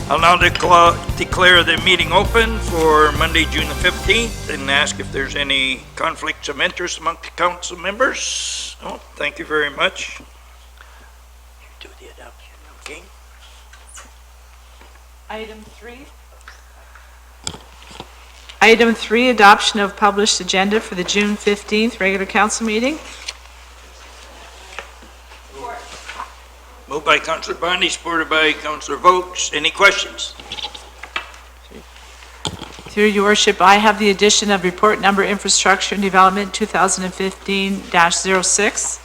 I'll now declare the meeting open for Monday, June the 15th, and ask if there's any conflicts of interest among the council members. Oh, thank you very much. Do the adoption, okay? Item 3, adoption of published agenda for the June 15th regular council meeting. Moved by Councillor Bondi, supported by Councillor Vokes. Any questions? Through your worship, I have the addition of report number infrastructure and development 2015-06.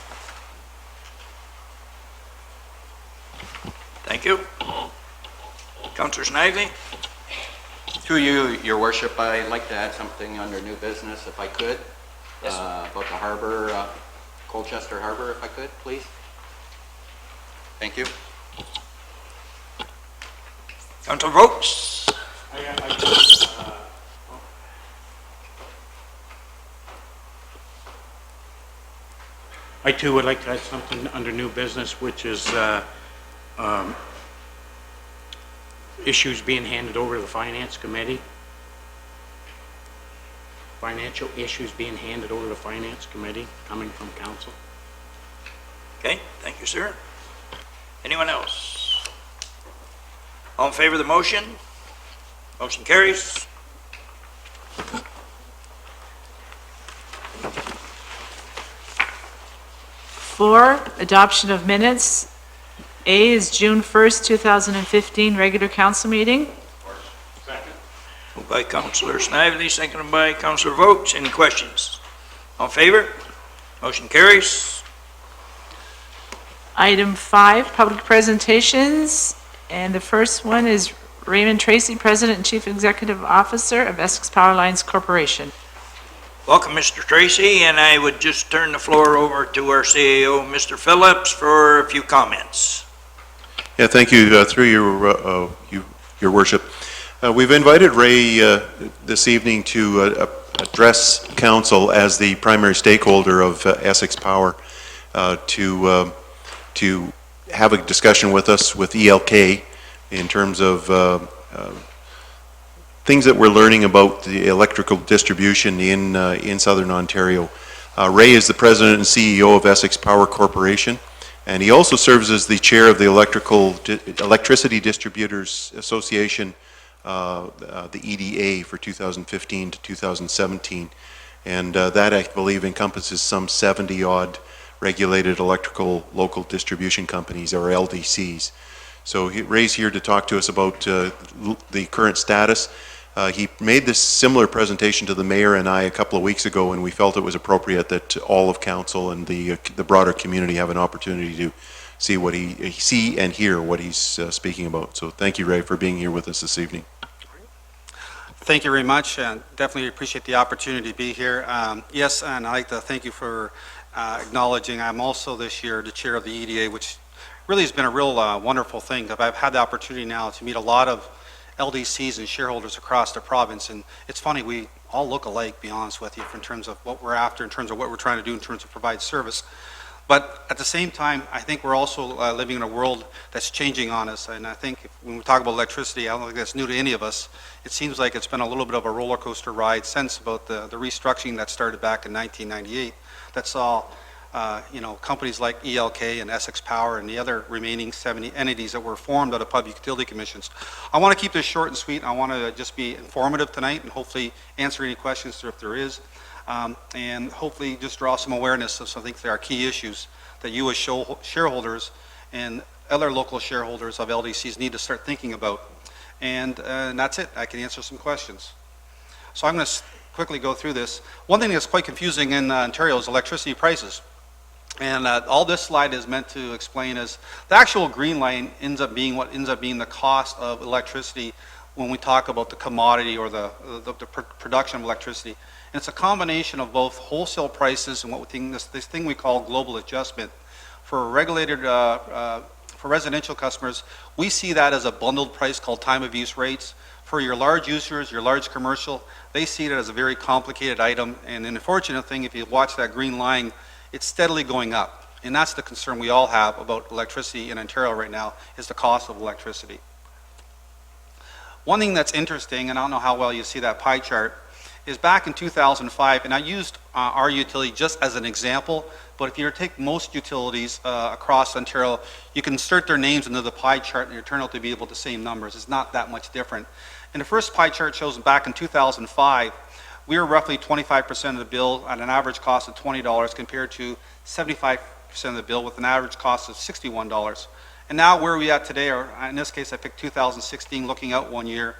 Thank you. Councillor Snively? Through you, your worship, I'd like to add something under new business if I could. Yes. About the harbor, Colchester Harbor, if I could, please. Thank you. Councillor Vokes? I too would like to add something under new business, which is issues being handed over to the Finance Committee. Financial issues being handed over to the Finance Committee coming from Council. Okay, thank you, sir. Anyone else? All in favor of the motion? Motion carries. Four, adoption of minutes. A is June 1st, 2015 regular council meeting. Moved by Councillor Snively, seconded by Councillor Vokes. Any questions? All in favor? Motion carries. Item 5, public presentations, and the first one is Raymond Tracy, President and Chief Executive Officer of Essex Power Lines Corporation. Welcome, Mr. Tracy, and I would just turn the floor over to our CAO, Mr. Phillips, for a few comments. Yeah, thank you. Through your worship, we've invited Ray this evening to address council as the primary stakeholder of Essex Power to have a discussion with us with ELK in terms of things that we're learning about the electrical distribution in Southern Ontario. Ray is the President and CEO of Essex Power Corporation, and he also serves as the chair of the Electricity Distributors Association, the EDA, for 2015 to 2017. And that, I believe, encompasses some 70-odd regulated electrical local distribution companies, or LDCs. So Ray's here to talk to us about the current status. He made this similar presentation to the mayor and I a couple of weeks ago, and we felt it was appropriate that all of council and the broader community have an opportunity to see what see and hear what he's speaking about. So thank you, Ray, for being here with us this evening. Thank you very much, and definitely appreciate the opportunity to be here. Yes, and I'd like to thank you for acknowledging I'm also this year the chair of the EDA, which really has been a real wonderful thing. I've had the opportunity now to meet a lot of LDCs and shareholders across the province, and it's funny, we all look alike, to be honest with you, in terms of what we're after, in terms of what we're trying to do, in terms of provide service. But at the same time, I think we're also living in a world that's changing on us, and I think when we talk about electricity, I don't think that's new to any of us. It seems like it's been a little bit of a roller coaster ride since about the restructuring that started back in 1998 that saw companies like ELK and Essex Power and the other remaining 70 entities that were formed out of public utility commissions. I want to keep this short and sweet. I want to just be informative tonight and hopefully answer any questions if there is, and hopefully just draw some awareness of some things that are key issues that you as shareholders and other local shareholders of LDCs need to start thinking about. And that's it. I can answer some questions. So I'm going to quickly go through this. One thing that's quite confusing in Ontario is electricity prices. And all this slide is meant to explain is the actual green line ends up being what ends up being the cost of electricity when we talk about the commodity or the production of electricity. And it's a combination of both wholesale prices and this thing we call global adjustment. For regulated, for residential customers, we see that as a bundled price called time of use rates. For your large users, your large commercial, they see it as a very complicated item. And the unfortunate thing, if you watch that green line, it's steadily going up. And that's the concern we all have about electricity in Ontario right now, is the cost of electricity. One thing that's interesting, and I don't know how well you see that pie chart, is back in 2005, and I used our utility just as an example, but if you were to take most utilities across Ontario, you can insert their names into the pie chart and you turn out to be able to same numbers. It's not that much different. And the first pie chart shows back in 2005, we were roughly 25% of the bill at an average cost of $20 compared to 75% of the bill with an average cost of $61. And now where are we at today, or in this case I picked 2016, looking out 1 year.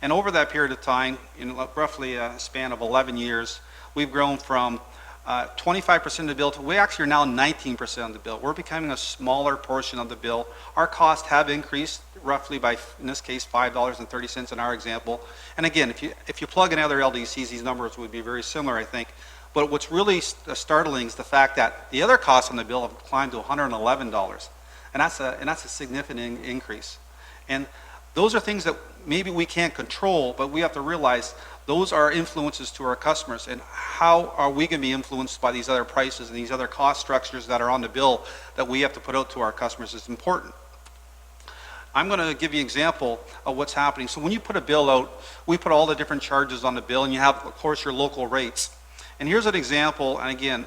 And over that period of time, in roughly a span of 11 years, we've grown from 25% of the bill to we actually are now 19% of the bill. We're becoming a smaller portion of the bill. Our costs have increased roughly by, in this case, $5.30 in our example. And again, if you plug in other LDCs, these numbers would be very similar, I think. But what's really startling is the fact that the other costs on the bill have climbed to $111. And that's a significant increase. And those are things that maybe we can't control, but we have to realize those are influences to our customers. And how are we going to be influenced by these other prices and these other cost structures that are on the bill that we have to put out to our customers is important. I'm going to give you an example of what's happening. So when you put a bill out, we put all the different charges on the bill, and you have, of course, your local rates. And here's an example, and again,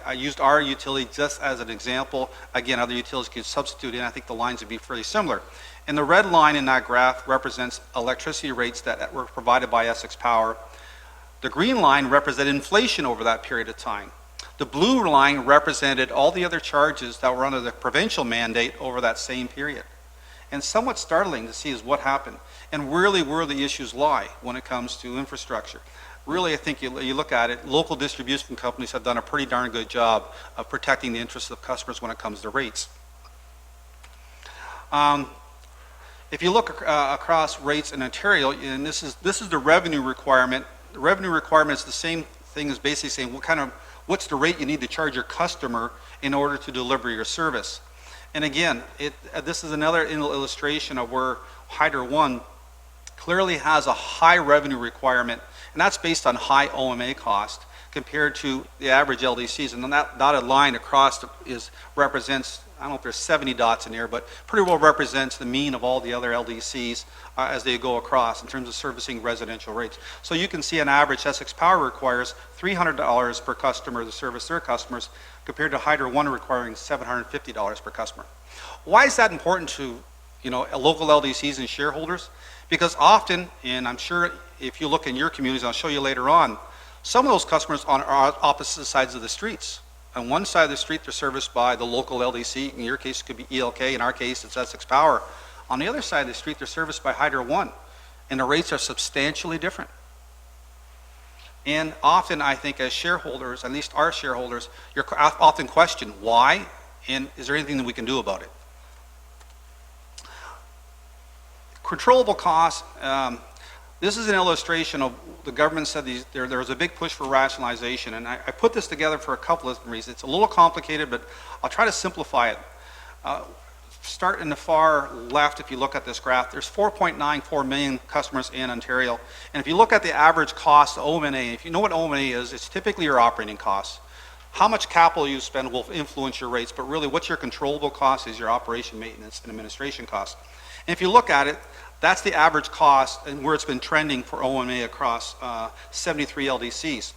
I used our utility just as an example. Again, other utilities could substitute in. I think the lines would be fairly similar. And the red line in that graph represents electricity rates that were provided by Essex Power. The green line represented inflation over that period of time. The blue line represented all the other charges that were under the provincial mandate over that same period. And somewhat startling to see is what happened, and really where the issues lie when it comes to infrastructure. Really, I think you look at it, local distribution companies have done a pretty darn good job of protecting the interests of customers when it comes to rates. If you look across rates in Ontario, and this is the revenue requirement. The revenue requirement is the same thing as basically saying what's the rate you need to charge your customer in order to deliver your service. And again, this is another illustration of where Hydro One clearly has a high revenue requirement, and that's based on high OMA cost compared to the average LDCs. And then that dotted line across represents, I don't know if there's 70 dots in here, but pretty well represents the mean of all the other LDCs as they go across in terms of servicing residential rates. So you can see on average, Essex Power requires $300 per customer to service their customers, compared to Hydro One requiring $750 per customer. Why is that important to local LDCs and shareholders? Because often, and I'm sure if you look in your communities, I'll show you later on, some of those customers are on opposite sides of the streets. On one side of the street, they're serviced by the local LDC. In your case, it could be ELK. In our case, it's Essex Power. On the other side of the street, they're serviced by Hydro One, and the rates are substantially different. And often, I think as shareholders, at least our shareholders, you're often questioned why, and is there anything that we can do about it? Controllable costs. This is an illustration of the government said there was a big push for rationalization, and I put this together for a couple of reasons. It's a little complicated, but I'll try to simplify it. Start in the far left. If you look at this graph, there's 4.94 million customers in Ontario, and if you look at the average cost of OM&A, if you know what OM&A is, it's typically your operating costs. How much capital you spend will influence your rates, but really what's your controllable cost is your operation, maintenance, and administration costs. And if you look at it, that's the average cost and where it's been trending for OMA across 73 LDCs.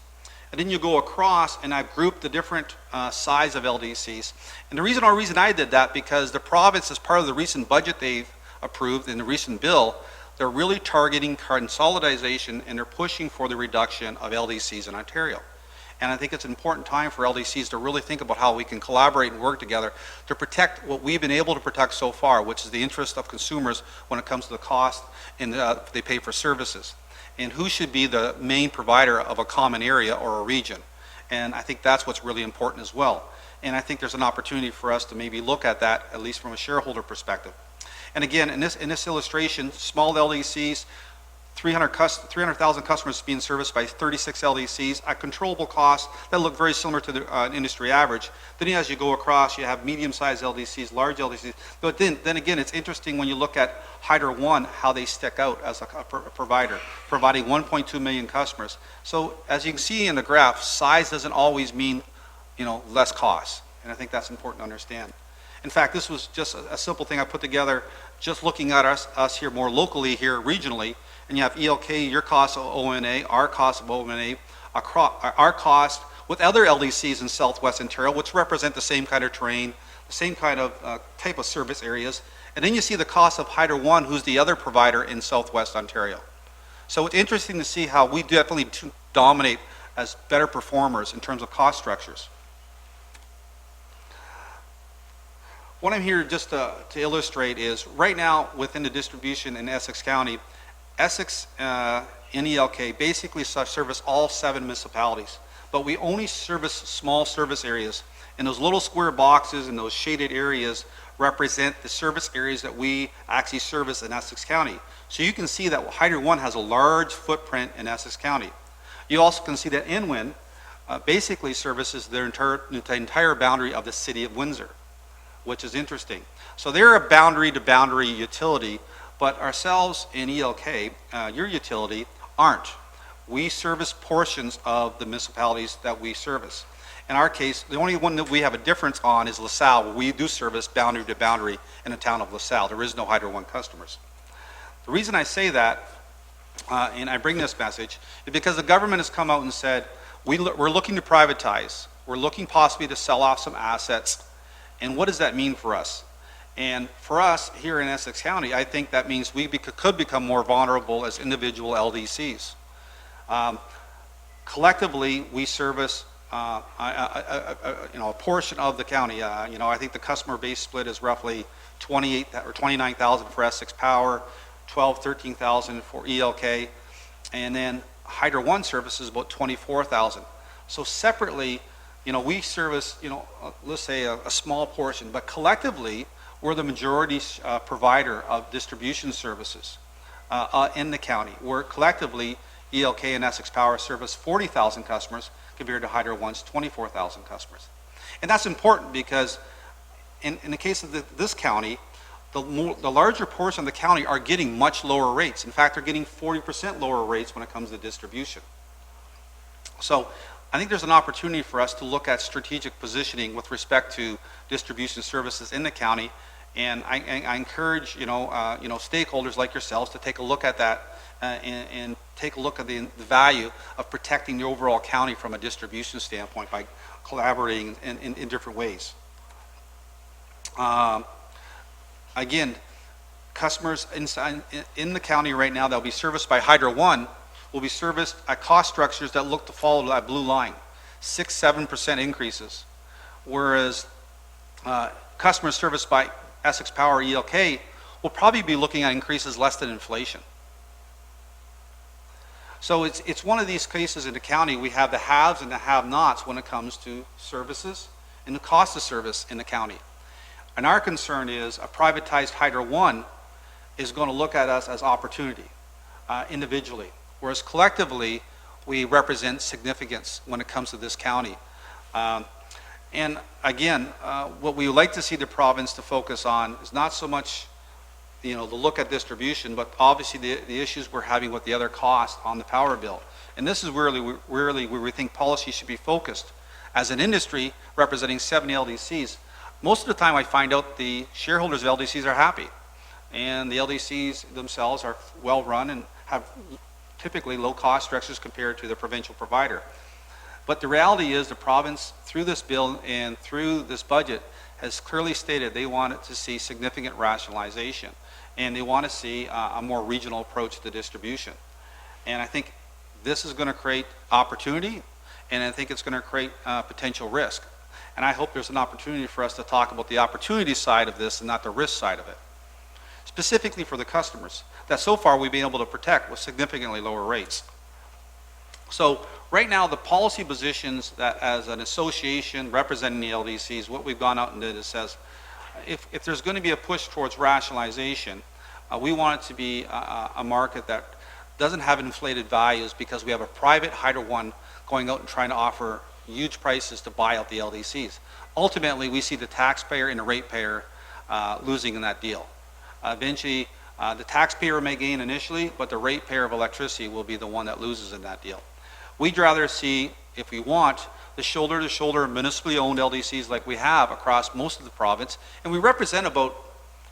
And then you go across, and I've grouped the different size of LDCs. And the reason I did that, because the province, as part of the recent budget they've approved in the recent bill, they're really targeting consolidation, and they're pushing for the reduction of LDCs in Ontario. And I think it's an important time for LDCs to really think about how we can collaborate and work together to protect what we've been able to protect so far, which is the interest of consumers when it comes to the cost and they pay for services. And who should be the main provider of a common area or a region. And I think that's what's really important as well. And I think there's an opportunity for us to maybe look at that, at least from a shareholder perspective. And again, in this illustration, small LDCs, 300,000 customers being serviced by 36 LDCs at controllable costs that look very similar to the industry average. Then as you go across, you have medium-sized LDCs, large LDCs. But then again, it's interesting when you look at Hydro One, how they stick out as a provider, providing 1.2 million customers. So as you can see in the graph, size doesn't always mean less costs. And I think that's important to understand. In fact, this was just a simple thing I put together, just looking at us here more locally here regionally, and you have ELK, your cost of ONA, our cost of ONA, our cost with other LDCs in Southwest Ontario, which represent the same kind of terrain, the same kind of type of service areas. And then you see the cost of Hydro One, who's the other provider in Southwest Ontario. So it's interesting to see how we definitely dominate as better performers in terms of cost structures. What I'm here just to illustrate is right now within the distribution in Essex County, Essex NELK basically service all 7 municipalities, but we only service small service areas. And those little square boxes and those shaded areas represent the service areas that we actually service in Essex County. So you can see that Hydro One has a large footprint in Essex County. You also can see that InWin basically services the entire boundary of the city of Windsor, which is interesting. So they're a boundary-to-boundary utility, but ourselves in ELK, your utility, aren't. We service portions of the municipalities that we service. In our case, the only one that we have a difference on is LaSalle, where we do service boundary-to-boundary in the town of LaSalle. There is no Hydro One customers. The reason I say that, and I bring this message, is because the government has come out and said, we're looking to privatize. We're looking possibly to sell off some assets. And what does that mean for us? And for us here in Essex County, I think that means we could become more vulnerable as individual LDCs. Collectively, we service a portion of the county. I think the customer base split is roughly 28 or 29,000 for Essex Power, 12, 13,000 for ELK, and then Hydro One services about 24,000. So separately, we service, let's say a small portion, but collectively, we're the majority provider of distribution services in the county. We're collectively, ELK and Essex Power service 40,000 customers compared to Hydro One's 24,000 customers. And that's important because in the case of this county, the larger portion of the county are getting much lower rates. In fact, they're getting 40% lower rates when it comes to distribution. So I think there's an opportunity for us to look at strategic positioning with respect to distribution services in the county. And I encourage stakeholders like yourselves to take a look at that and take a look at the value of protecting the overall county from a distribution standpoint by collaborating in different ways. Again, customers in the county right now that will be serviced by Hydro One will be serviced at cost structures that look to follow that blue line, 6-7% increases, whereas customers serviced by Essex Power ELK will probably be looking at increases less than inflation. So it's one of these cases in the county. We have the haves and the have-nots when it comes to services and the cost of service in the county. And our concern is a privatized Hydro One is going to look at us as opportunity individually, whereas collectively we represent significance when it comes to this county. And again, what we would like to see the province to focus on is not so much the look at distribution, but obviously the issues we're having with the other costs on the power bill. And this is really where we think policy should be focused. As an industry representing 70 LDCs, most of the time I find out the shareholders of LDCs are happy. And the LDCs themselves are well run and have typically low cost structures compared to the provincial provider. But the reality is the province, through this bill and through this budget, has clearly stated they want to see significant rationalization. And they want to see a more regional approach to distribution. And I think this is going to create opportunity, and I think it's going to create potential risk. And I hope there's an opportunity for us to talk about the opportunity side of this and not the risk side of it. Specifically for the customers, that so far we've been able to protect with significantly lower rates. So right now, the policy positions that as an association representing the LDCs, what we've gone out and did is says, if there's going to be a push towards rationalization, we want it to be a market that doesn't have inflated values because we have a private Hydro One going out and trying to offer huge prices to buy out the LDCs. Ultimately, we see the taxpayer and the ratepayer losing in that deal. Eventually, the taxpayer may gain initially, but the ratepayer of electricity will be the one that loses in that deal. We'd rather see, if we want, the shoulder-to-shoulder municipally owned LDCs like we have across most of the province, and we represent about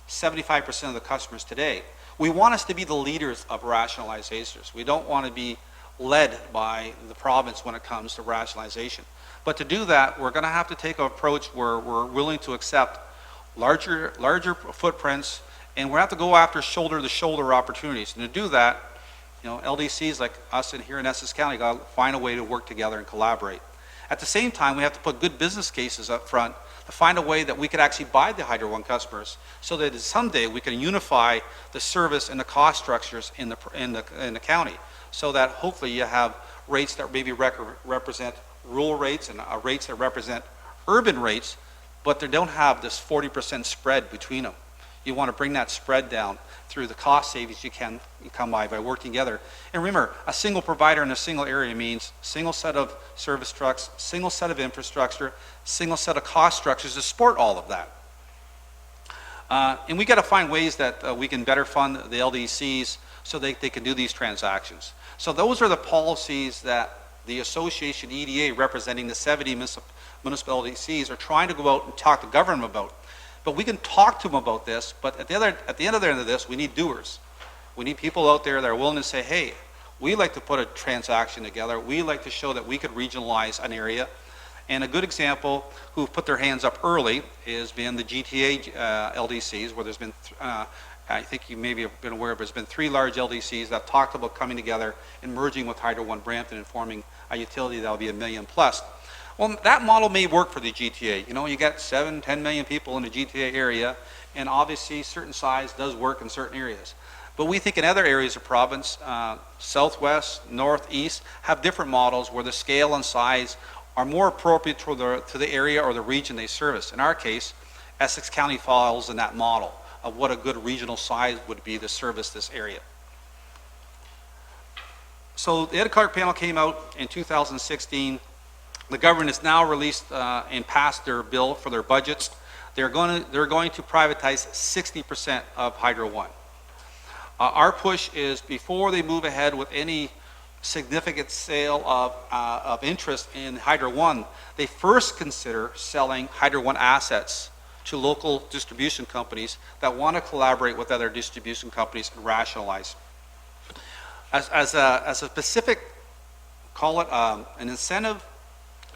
75% of the customers today. We want us to be the leaders of rationalizers. We don't want to be led by the province when it comes to rationalization. But to do that, we're going to have to take an approach where we're willing to accept larger footprints, and we have to go after shoulder-to-shoulder opportunities. And to do that, LDCs like us in here in Essex County got to find a way to work together and collaborate. At the same time, we have to put good business cases up front to find a way that we could actually buy the Hydro One customers, so that someday we can unify the service and the cost structures in the county, so that hopefully you have rates that maybe represent rural rates and rates that represent urban rates, but they don't have this 40% spread between them. You want to bring that spread down through the cost savings you come by working together. And remember, a single provider in a single area means single set of service trucks, single set of infrastructure, single set of cost structures to support all of that. And we got to find ways that we can better fund the LDCs so they can do these transactions. So those are the policies that the association EDA, representing the 70 municipal LDCs, are trying to go out and talk to government about. But we can talk to them about this, but at the end of this, we need doers. We need people out there that are willing to say, hey, we like to put a transaction together. We like to show that we could regionalize an area. And a good example who've put their hands up early has been the GTA LDCs, where there's been, I think you maybe have been aware, but there's been 3 large LDCs that talked about coming together and merging with Hydro One Brampton and forming a utility that will be $1 million plus. Well, that model may work for the GTA. You get 7-10 million people in the GTA area, and obviously certain size does work in certain areas. But we think in other areas of province, southwest, northeast, have different models where the scale and size are more appropriate to the area or the region they service. In our case, Essex County falls in that model of what a good regional size would be to service this area. So the Ed Clark panel came out in 2016. The government has now released and passed their bill for their budgets. They're going to privatize 60% of Hydro One. Our push is, before they move ahead with any significant sale of interest in Hydro One, they first consider selling Hydro One assets to local distribution companies that want to collaborate with other distribution companies and rationalize. As a specific, call it an incentive,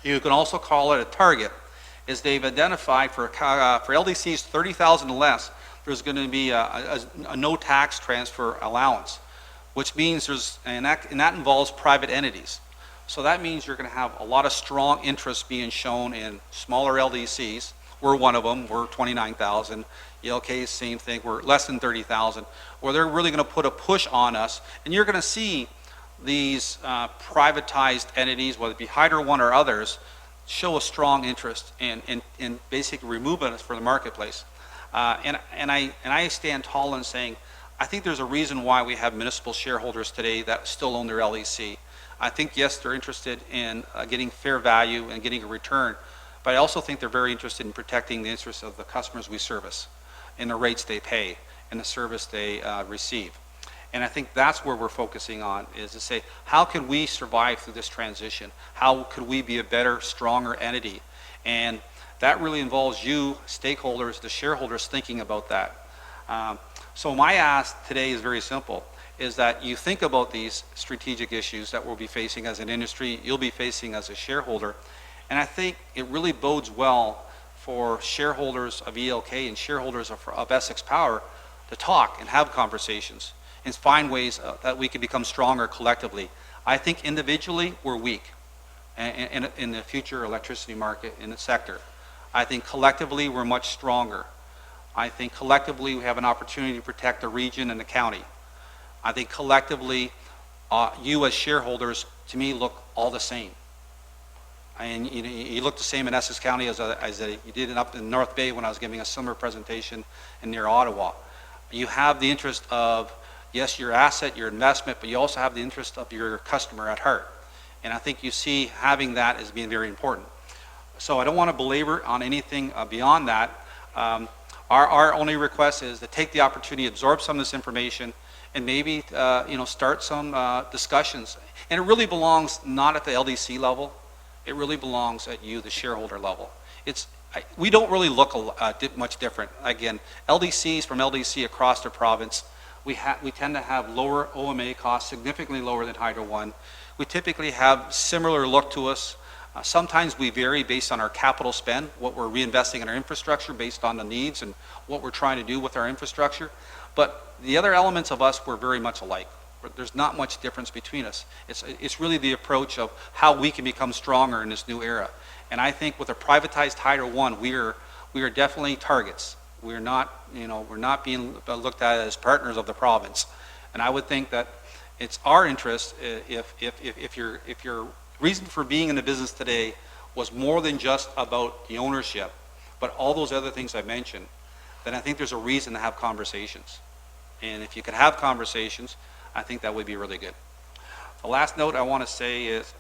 you can also call it a target, is they've identified for LDCs 30,000 or less, there's going to be a no tax transfer allowance, which means and that involves private entities. So that means you're going to have a lot of strong interest being shown in smaller LDCs. We're one of them, we're 29,000. ELK, same thing, we're less than 30,000, where they're really going to put a push on us, and you're going to see these privatized entities, whether it be Hydro One or others, show a strong interest in basically removing us from the marketplace. And I stand tall in saying, I think there's a reason why we have municipal shareholders today that still own their LEC. I think, yes, they're interested in getting fair value and getting a return, but I also think they're very interested in protecting the interests of the customers we service and the rates they pay and the service they receive. And I think that's where we're focusing on, is to say, how can we survive through this transition? How could we be a better, stronger entity? And that really involves you, stakeholders, the shareholders, thinking about that. So my ask today is very simple, is that you think about these strategic issues that we'll be facing as an industry, you'll be facing as a shareholder, and I think it really bodes well for shareholders of ELK and shareholders of Essex Power to talk and have conversations and find ways that we can become stronger collectively. I think individually we're weak in the future electricity market, in the sector. I think collectively we're much stronger. I think collectively we have an opportunity to protect the region and the county. I think collectively you as shareholders, to me, look all the same. And you look the same in Essex County as you did up in North Bay when I was giving a similar presentation in near Ottawa. You have the interest of, yes, your asset, your investment, but you also have the interest of your customer at heart. And I think you see having that as being very important. So I don't want to belabor on anything beyond that. Our only request is to take the opportunity, absorb some of this information, and maybe start some discussions. And it really belongs not at the LDC level. It really belongs at you, the shareholder level. We don't really look much different. Again, LDCs from LDC across the province, we tend to have lower OMA costs, significantly lower than Hydro One. We typically have similar look to us. Sometimes we vary based on our capital spend, what we're reinvesting in our infrastructure based on the needs and what we're trying to do with our infrastructure. But the other elements of us, we're very much alike. There's not much difference between us. It's really the approach of how we can become stronger in this new era. And I think with a privatized Hydro One, we are definitely targets. We're not being looked at as partners of the province. And I would think that it's our interest if your reason for being in the business today was more than just about the ownership, but all those other things I mentioned, then I think there's a reason to have conversations. And if you could have conversations, I think that would be really good. The last note I want to say is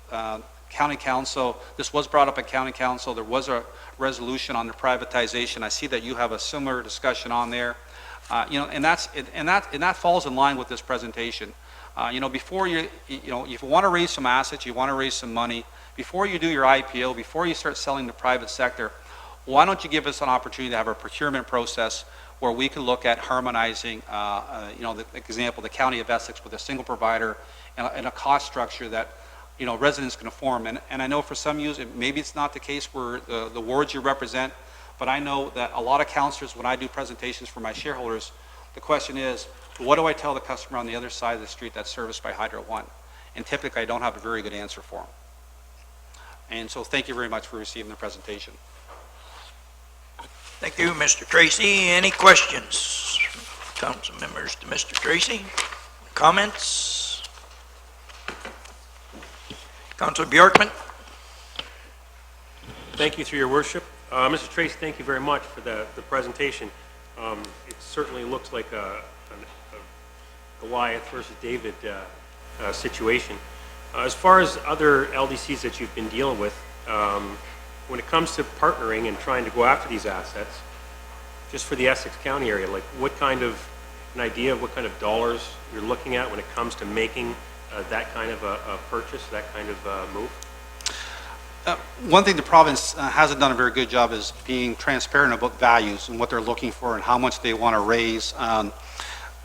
County Council, this was brought up at County Council. There was a resolution on the privatization. I see that you have a similar discussion on there. And that falls in line with this presentation. Before if you want to raise some assets, you want to raise some money, before you do your IPO, before you start selling the private sector, why don't you give us an opportunity to have a procurement process where we can look at harmonizing, the example, the County of Essex with a single provider and a cost structure that, residents can afford. And I know for some use, maybe it's not the case where the wards you represent, but I know that a lot of councillors, when I do presentations for my shareholders, the question is, what do I tell the customer on the other side of the street that's serviced by Hydro One? And typically I don't have a very good answer for them. And so thank you very much for receiving the presentation. Thank you, Mr. Tracy. Any questions, council members, to Mr. Tracy? Comments? Councilor Bjorkman? Thank you, through your worship. Mr. Tracy, thank you very much for the presentation. It certainly looks like a Goliath versus David situation. As far as other LDCs that you've been dealing with, when it comes to partnering and trying to go after these assets, just for the Essex County area, like what kind of an idea of what kind of dollars you're looking at when it comes to making that kind of a purchase, that kind of move? One thing the province hasn't done a very good job is being transparent about values and what they're looking for and how much they want to raise.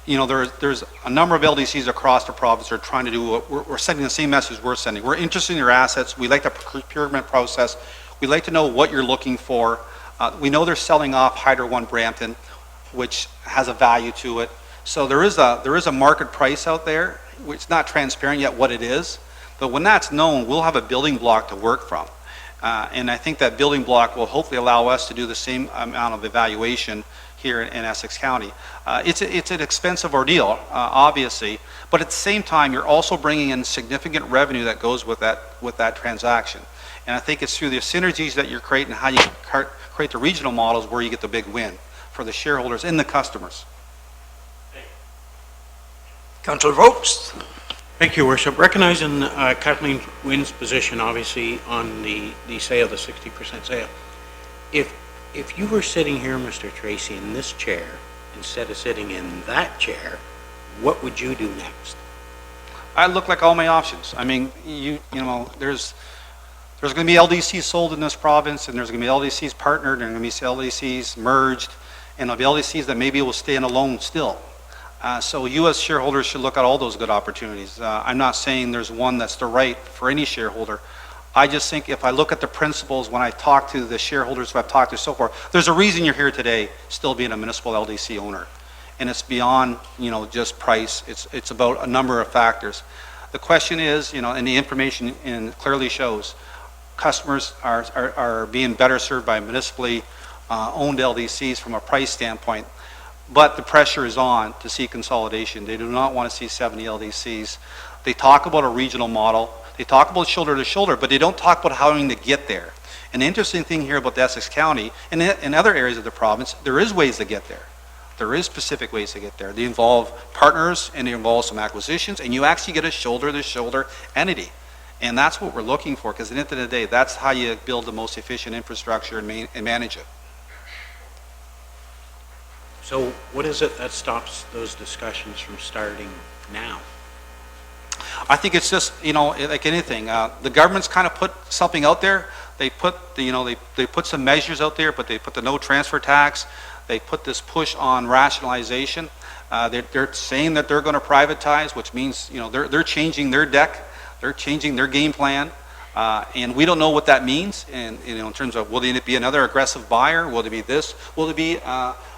There's a number of LDCs across the province that are trying to do what we're sending the same message we're sending. We're interested in your assets. We like the procurement process. We like to know what you're looking for. We know they're selling off Hydro One Brampton, which has a value to it. So there is a market price out there. It's not transparent yet what it is. But when that's known, we'll have a building block to work from. And I think that building block will hopefully allow us to do the same amount of evaluation here in Essex County. It's an expensive ordeal, obviously, but at the same time, you're also bringing in significant revenue that goes with that transaction. And I think it's through the synergies that you're creating, how you create the regional models where you get the big win for the shareholders and the customers. Councilor Vokes? Thank you, Worship. Recognizing Kathleen Wynn's position, obviously, on the sale, the 60% sale, if you were sitting here, Mr. Tracy, in this chair, instead of sitting in that chair, what would you do next? I look like all my options. I mean, there's going to be LDCs sold in this province, and there's going to be LDCs partnered, and there's going to be LDCs merged, and there'll be LDCs that maybe will stand alone still. So you as shareholders should look at all those good opportunities. I'm not saying there's one that's the right for any shareholder. I just think if I look at the principles when I talk to the shareholders who I've talked to so far, there's a reason you're here today still being a municipal LDC owner. And it's beyond, just price. It's about a number of factors. The question is, and the information clearly shows, customers are being better served by municipally owned LDCs from a price standpoint. But the pressure is on to see consolidation. They do not want to see 70 LDCs. They talk about a regional model. They talk about shoulder to shoulder, but they don't talk about how to get there. And the interesting thing here about the Essex County and in other areas of the province, there is ways to get there. There is specific ways to get there. They involve partners and they involve some acquisitions, and you actually get a shoulder to shoulder entity. And that's what we're looking for, because at the end of the day, that's how you build the most efficient infrastructure and manage it. So what is it that stops those discussions from starting now? I think it's just, like anything, the government's kind of put something out there. They put, they put some measures out there, but they put the no transfer tax. They put this push on rationalization. They're saying that they're going to privatize, which means, they're changing their deck. They're changing their game plan. And we don't know what that means. And, in terms of, will it be another aggressive buyer? Will it be this? Will it be,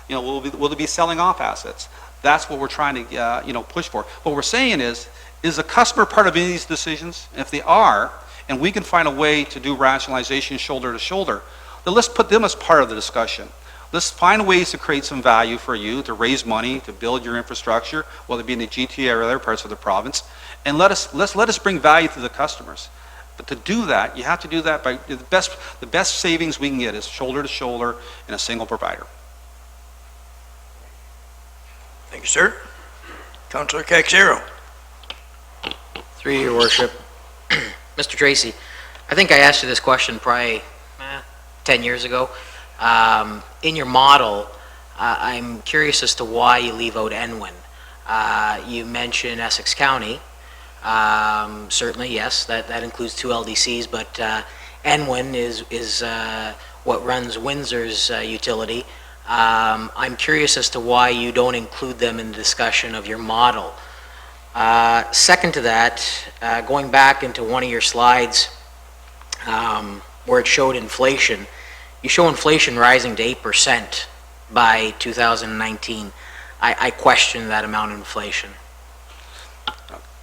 will it be selling off assets? That's what we're trying to, push for. What we're saying is the customer part of any of these decisions? If they are, and we can find a way to do rationalization shoulder to shoulder, then let's put them as part of the discussion. Let's find ways to create some value for you, to raise money, to build your infrastructure, whether it be in the GTA or other parts of the province, and let us bring value to the customers. But to do that, you have to do that by the best savings we can get is shoulder to shoulder in a single provider. Thank you, sir. Councillor Caxero. Through your worship. Mr. Tracy, I think I asked you this question probably 10 years ago. In your model, I'm curious as to why you leave out Enwin. You mentioned Essex County. Certainly, yes, that includes 2 LDCs, but Enwin is what runs Windsor's utility. I'm curious as to why you don't include them in the discussion of your model. Second to that, going back into one of your slides where it showed inflation, you show inflation rising to 8% by 2019. I question that amount of inflation.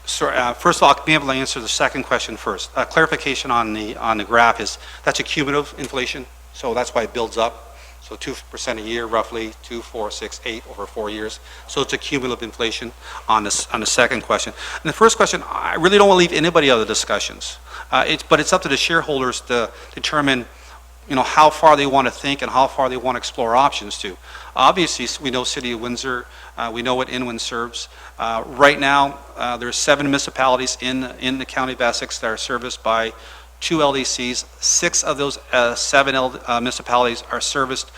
So, first of all, I'll be able to answer the second question first. Clarification on the graph is that's a cumulative inflation, so that's why it builds up. So 2% a year, roughly 2, 4, 6, 8 over 4 years. So it's a cumulative inflation on the second question. And the first question, I really don't want to leave anybody out of the discussions. But it's up to the shareholders to determine, how far they want to think and how far they want to explore options to. Obviously, we know City of Windsor. We know what Enwin serves. Right now, there's 7 municipalities in the County of Essex that are serviced by 2 LDCs. 6 of those 7 municipalities are serviced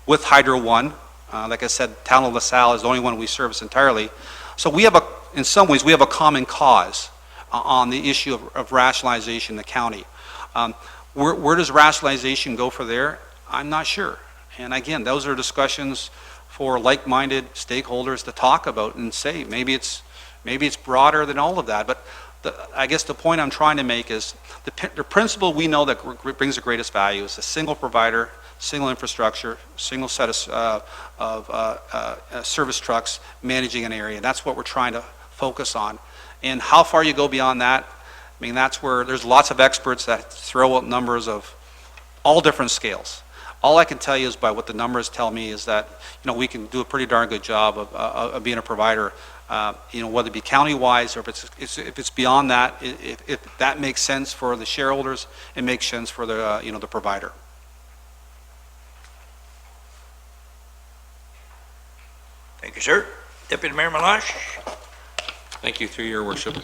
with Hydro One. Like I said, Town of LaSalle is the only one we service entirely. So in some ways, we have a common cause on the issue of rationalization in the county. Where does rationalization go for there? I'm not sure. And again, those are discussions for like-minded stakeholders to talk about and say maybe it's broader than all of that. But I guess the point I'm trying to make is the principle we know that brings the greatest value is a single provider, single infrastructure, single set of service trucks managing an area. That's what we're trying to focus on. And how far you go beyond that, that's where there's lots of experts that throw out numbers of all different scales. All I can tell you is by what the numbers tell me is that, we can do a pretty darn good job of being a provider. Whether it be county-wise or if it's beyond that, if that makes sense for the shareholders, it makes sense for the the provider. Thank you, sir. Deputy Mayor Malash. Thank you, through your worship.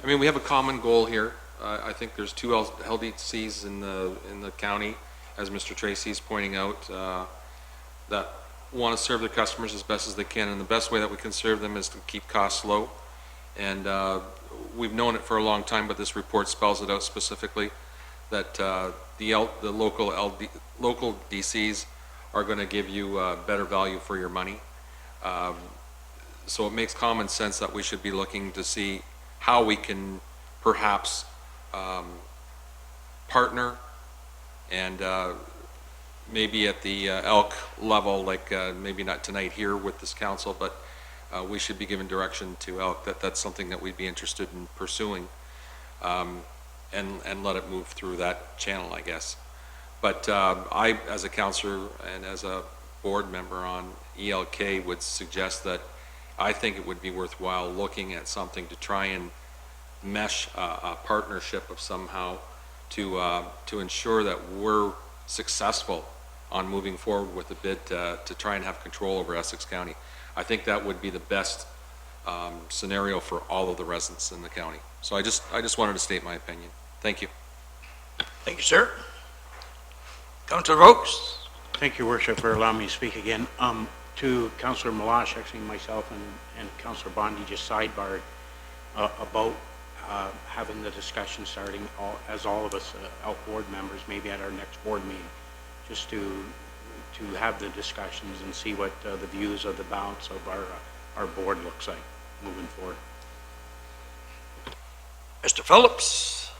We have a common goal here. I think there's 2 LDCs in the county, as Mr. Tracy's pointing out, that want to serve their customers as best as they can, and the best way that we can serve them is to keep costs low. And we've known it for a long time, but this report spells it out specifically that the local DCs are going to give you better value for your money. So it makes common sense that we should be looking to see how we can perhaps partner and maybe at the Elk level, like maybe not tonight here with this council, but we should be given direction to Elk that that's something that we'd be interested in pursuing, and let it move through that channel, I guess. But I, as a councillor and as a board member on ELK, would suggest that I think it would be worthwhile looking at something to try and mesh a partnership of somehow to ensure that we're successful on moving forward with a bid to try and have control over Essex County. I think that would be the best scenario for all of the residents in the county. So I just wanted to state my opinion. Thank you. Thank you, sir. Councillor Oakes. Thank you, Worship, for allowing me to speak again. To Councillor Malash, actually myself and Councillor Bondi just sidebarred about having the discussion starting as all of us, board members, maybe at our next board meeting, just to have the discussions and see what the views of the balance of our board looks like moving forward. Mr. Phillips?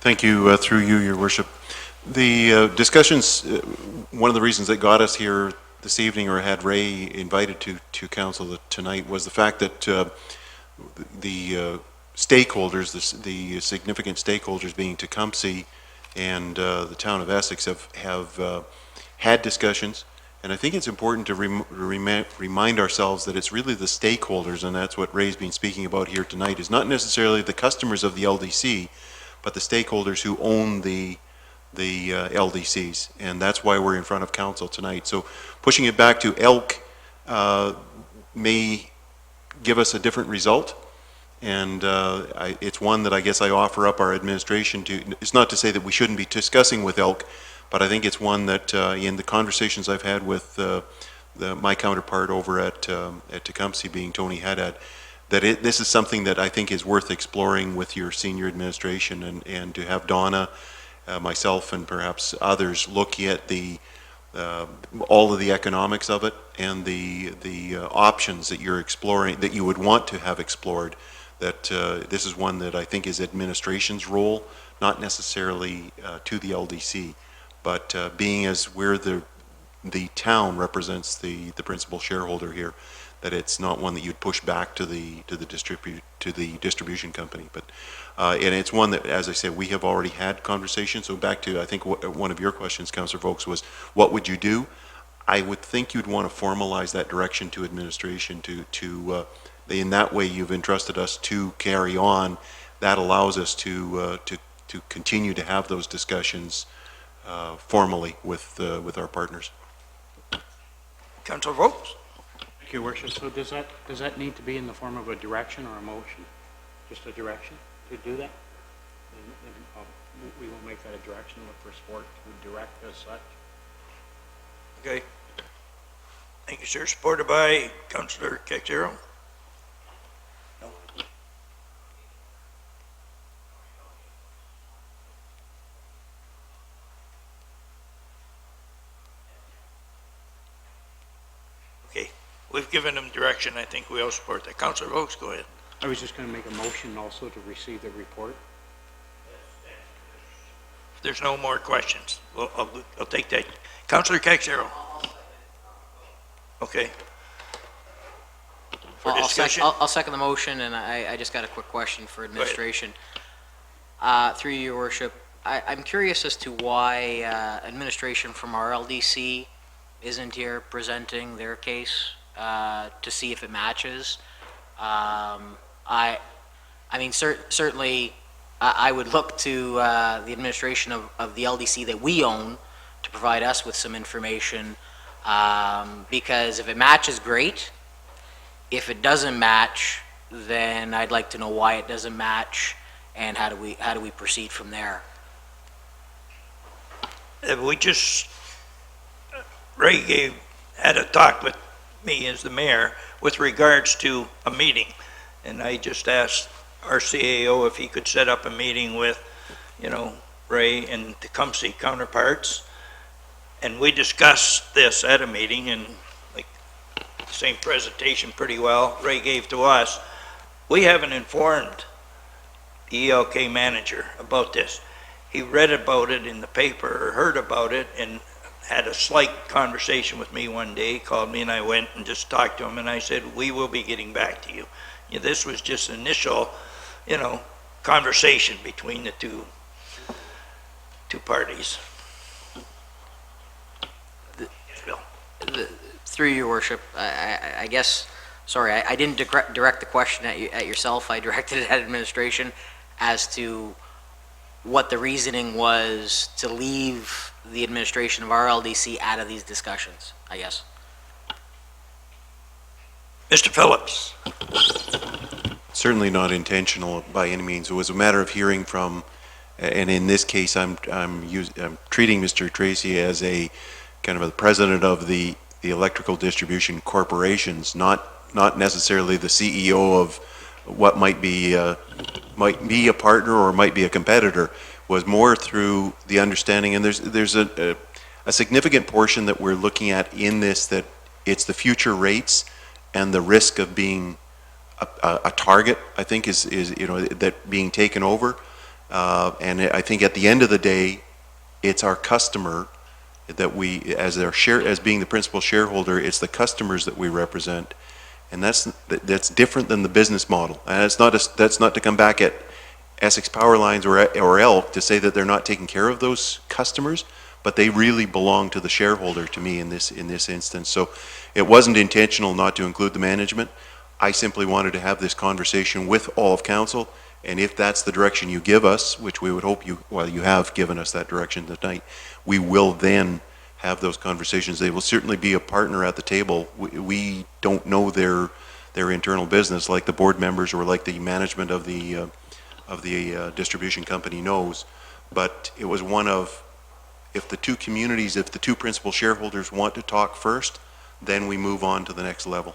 Thank you, through you, Your Worship. The discussions, one of the reasons that got us here this evening, or had Ray invited to council tonight, was the fact that the stakeholders, the significant stakeholders being Tecumseh and the town of Essex have had discussions. And I think it's important to remind ourselves that it's really the stakeholders, and that's what Ray's been speaking about here tonight, is not necessarily the customers of the LDC, but the stakeholders who own the LDCs. And that's why we're in front of council tonight. So pushing it back to Elk may give us a different result. And it's one that I guess I offer up our administration to. It's not to say that we shouldn't be discussing with Elk, but I think it's one that in the conversations I've had with my counterpart over at Tecumseh, being Tony Haddad, that this is something that I think is worth exploring with your senior administration, and to have Donna, myself, and perhaps others look at all of the economics of it and the options that you're exploring, that you would want to have explored. That this is one that I think is administration's role, not necessarily to the LDC, but being as we're the town represents the principal shareholder here, that it's not one that you'd push back to the distribution company. But and it's one that, as I said, we have already had conversations. So back to, I think, one of your questions, Councillor Vokes, was what would you do? I would think you'd want to formalize that direction to administration to in that way you've entrusted us to carry on. That allows us to continue to have those discussions formally with our partners. Councillor Vokes? Thank you, Worship. So does that need to be in the form of a direction or a motion? Just a direction to do that? And we will make that a direction, look for support to direct as such. Okay. Thank you, sir. Supported by Councillor Cacero. No. Okay. We've given them direction. I think we all support that. Councillor Vokes, go ahead. I was just going to make a motion also to receive the report. If there's no more questions, I'll take that. Councillor Cacero. Okay. For discussion? I'll second the motion, and I just got a quick question for administration. Through you, Your Worship, I'm curious as to why administration from our LDC isn't here presenting their case to see if it matches. I mean, certainly, I would look to the administration of the LDC that we own to provide us with some information, because if it matches, great. If it doesn't match, then I'd like to know why it doesn't match, and how do we proceed from there. Ray had a talk with me as the mayor with regards to a meeting, and I just asked our CAO if he could set up a meeting with, Ray and Tecumseh counterparts, and we discussed this at a meeting, and like the same presentation pretty well Ray gave to us. We haven't informed the ELK manager about this. He read about it in the paper or heard about it and had a slight conversation with me one day. He called me and I went and just talked to him, and I said, we will be getting back to you. This was just initial, conversation between the two parties. Through Your Worship, I guess, sorry, I didn't direct the question at yourself. I directed it at administration as to what the reasoning was to leave the administration of our LDC out of these discussions, I guess. Mr. Phillips. Certainly not intentional by any means. It was a matter of hearing from, and in this case, I'm treating Mr. Tracy as a kind of a president of the electrical distribution corporations, not necessarily the CEO what might be a partner or might be a competitor, was more through the understanding, and there's a significant portion that we're looking at in this, that it's the future rates and the risk of being a target, I think, is that being taken over. And I think at the end of the day, it's our customer that we, as being the principal shareholder, it's the customers that we represent, and that's different than the business model. And that's not to come back at Essex Power Lines or Elk to say that they're not taking care of those customers, but they really belong to the shareholder, to me, in this instance. So it wasn't intentional not to include the management. I simply wanted to have this conversation with all of council, and if that's the direction you give us, which we would hope you have given us that direction tonight, we will then have those conversations. They will certainly be a partner at the table. We don't know their internal business like the board members or like the management of the distribution company knows, but it was one of, if the two principal shareholders want to talk first, then we move on to the next level.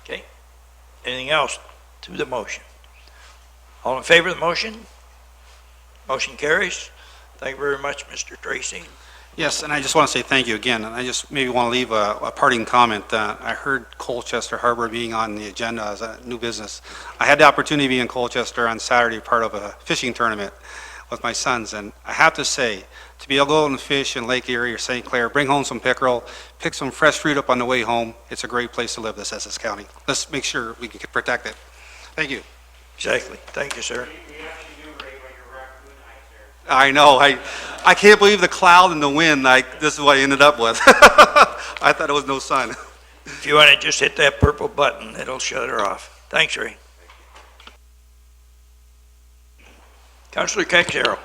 Okay. Anything else to the motion? All in favor of the motion? Motion carries. Thank you very much, Mr. Tracy. Yes, and I just want to say thank you again, and I just maybe want to leave a parting comment. I heard Colchester Harbor being on the agenda as a new business. I had the opportunity to be in Colchester on Saturday, part of a fishing tournament with my sons, and I have to say, to be able to go and fish in Lake Erie or St. Clair, bring home some pickerel, pick some fresh fruit up on the way home, it's a great place to live, this Essex County. Let's make sure we can protect it. Thank you. Exactly. Thank you, sir. I know. I can't believe the cloud and the wind. This is what I ended up with. I thought it was no sun. If you want to just hit that purple button, it'll shut her off. Thanks, Ray. Councillor Caxero.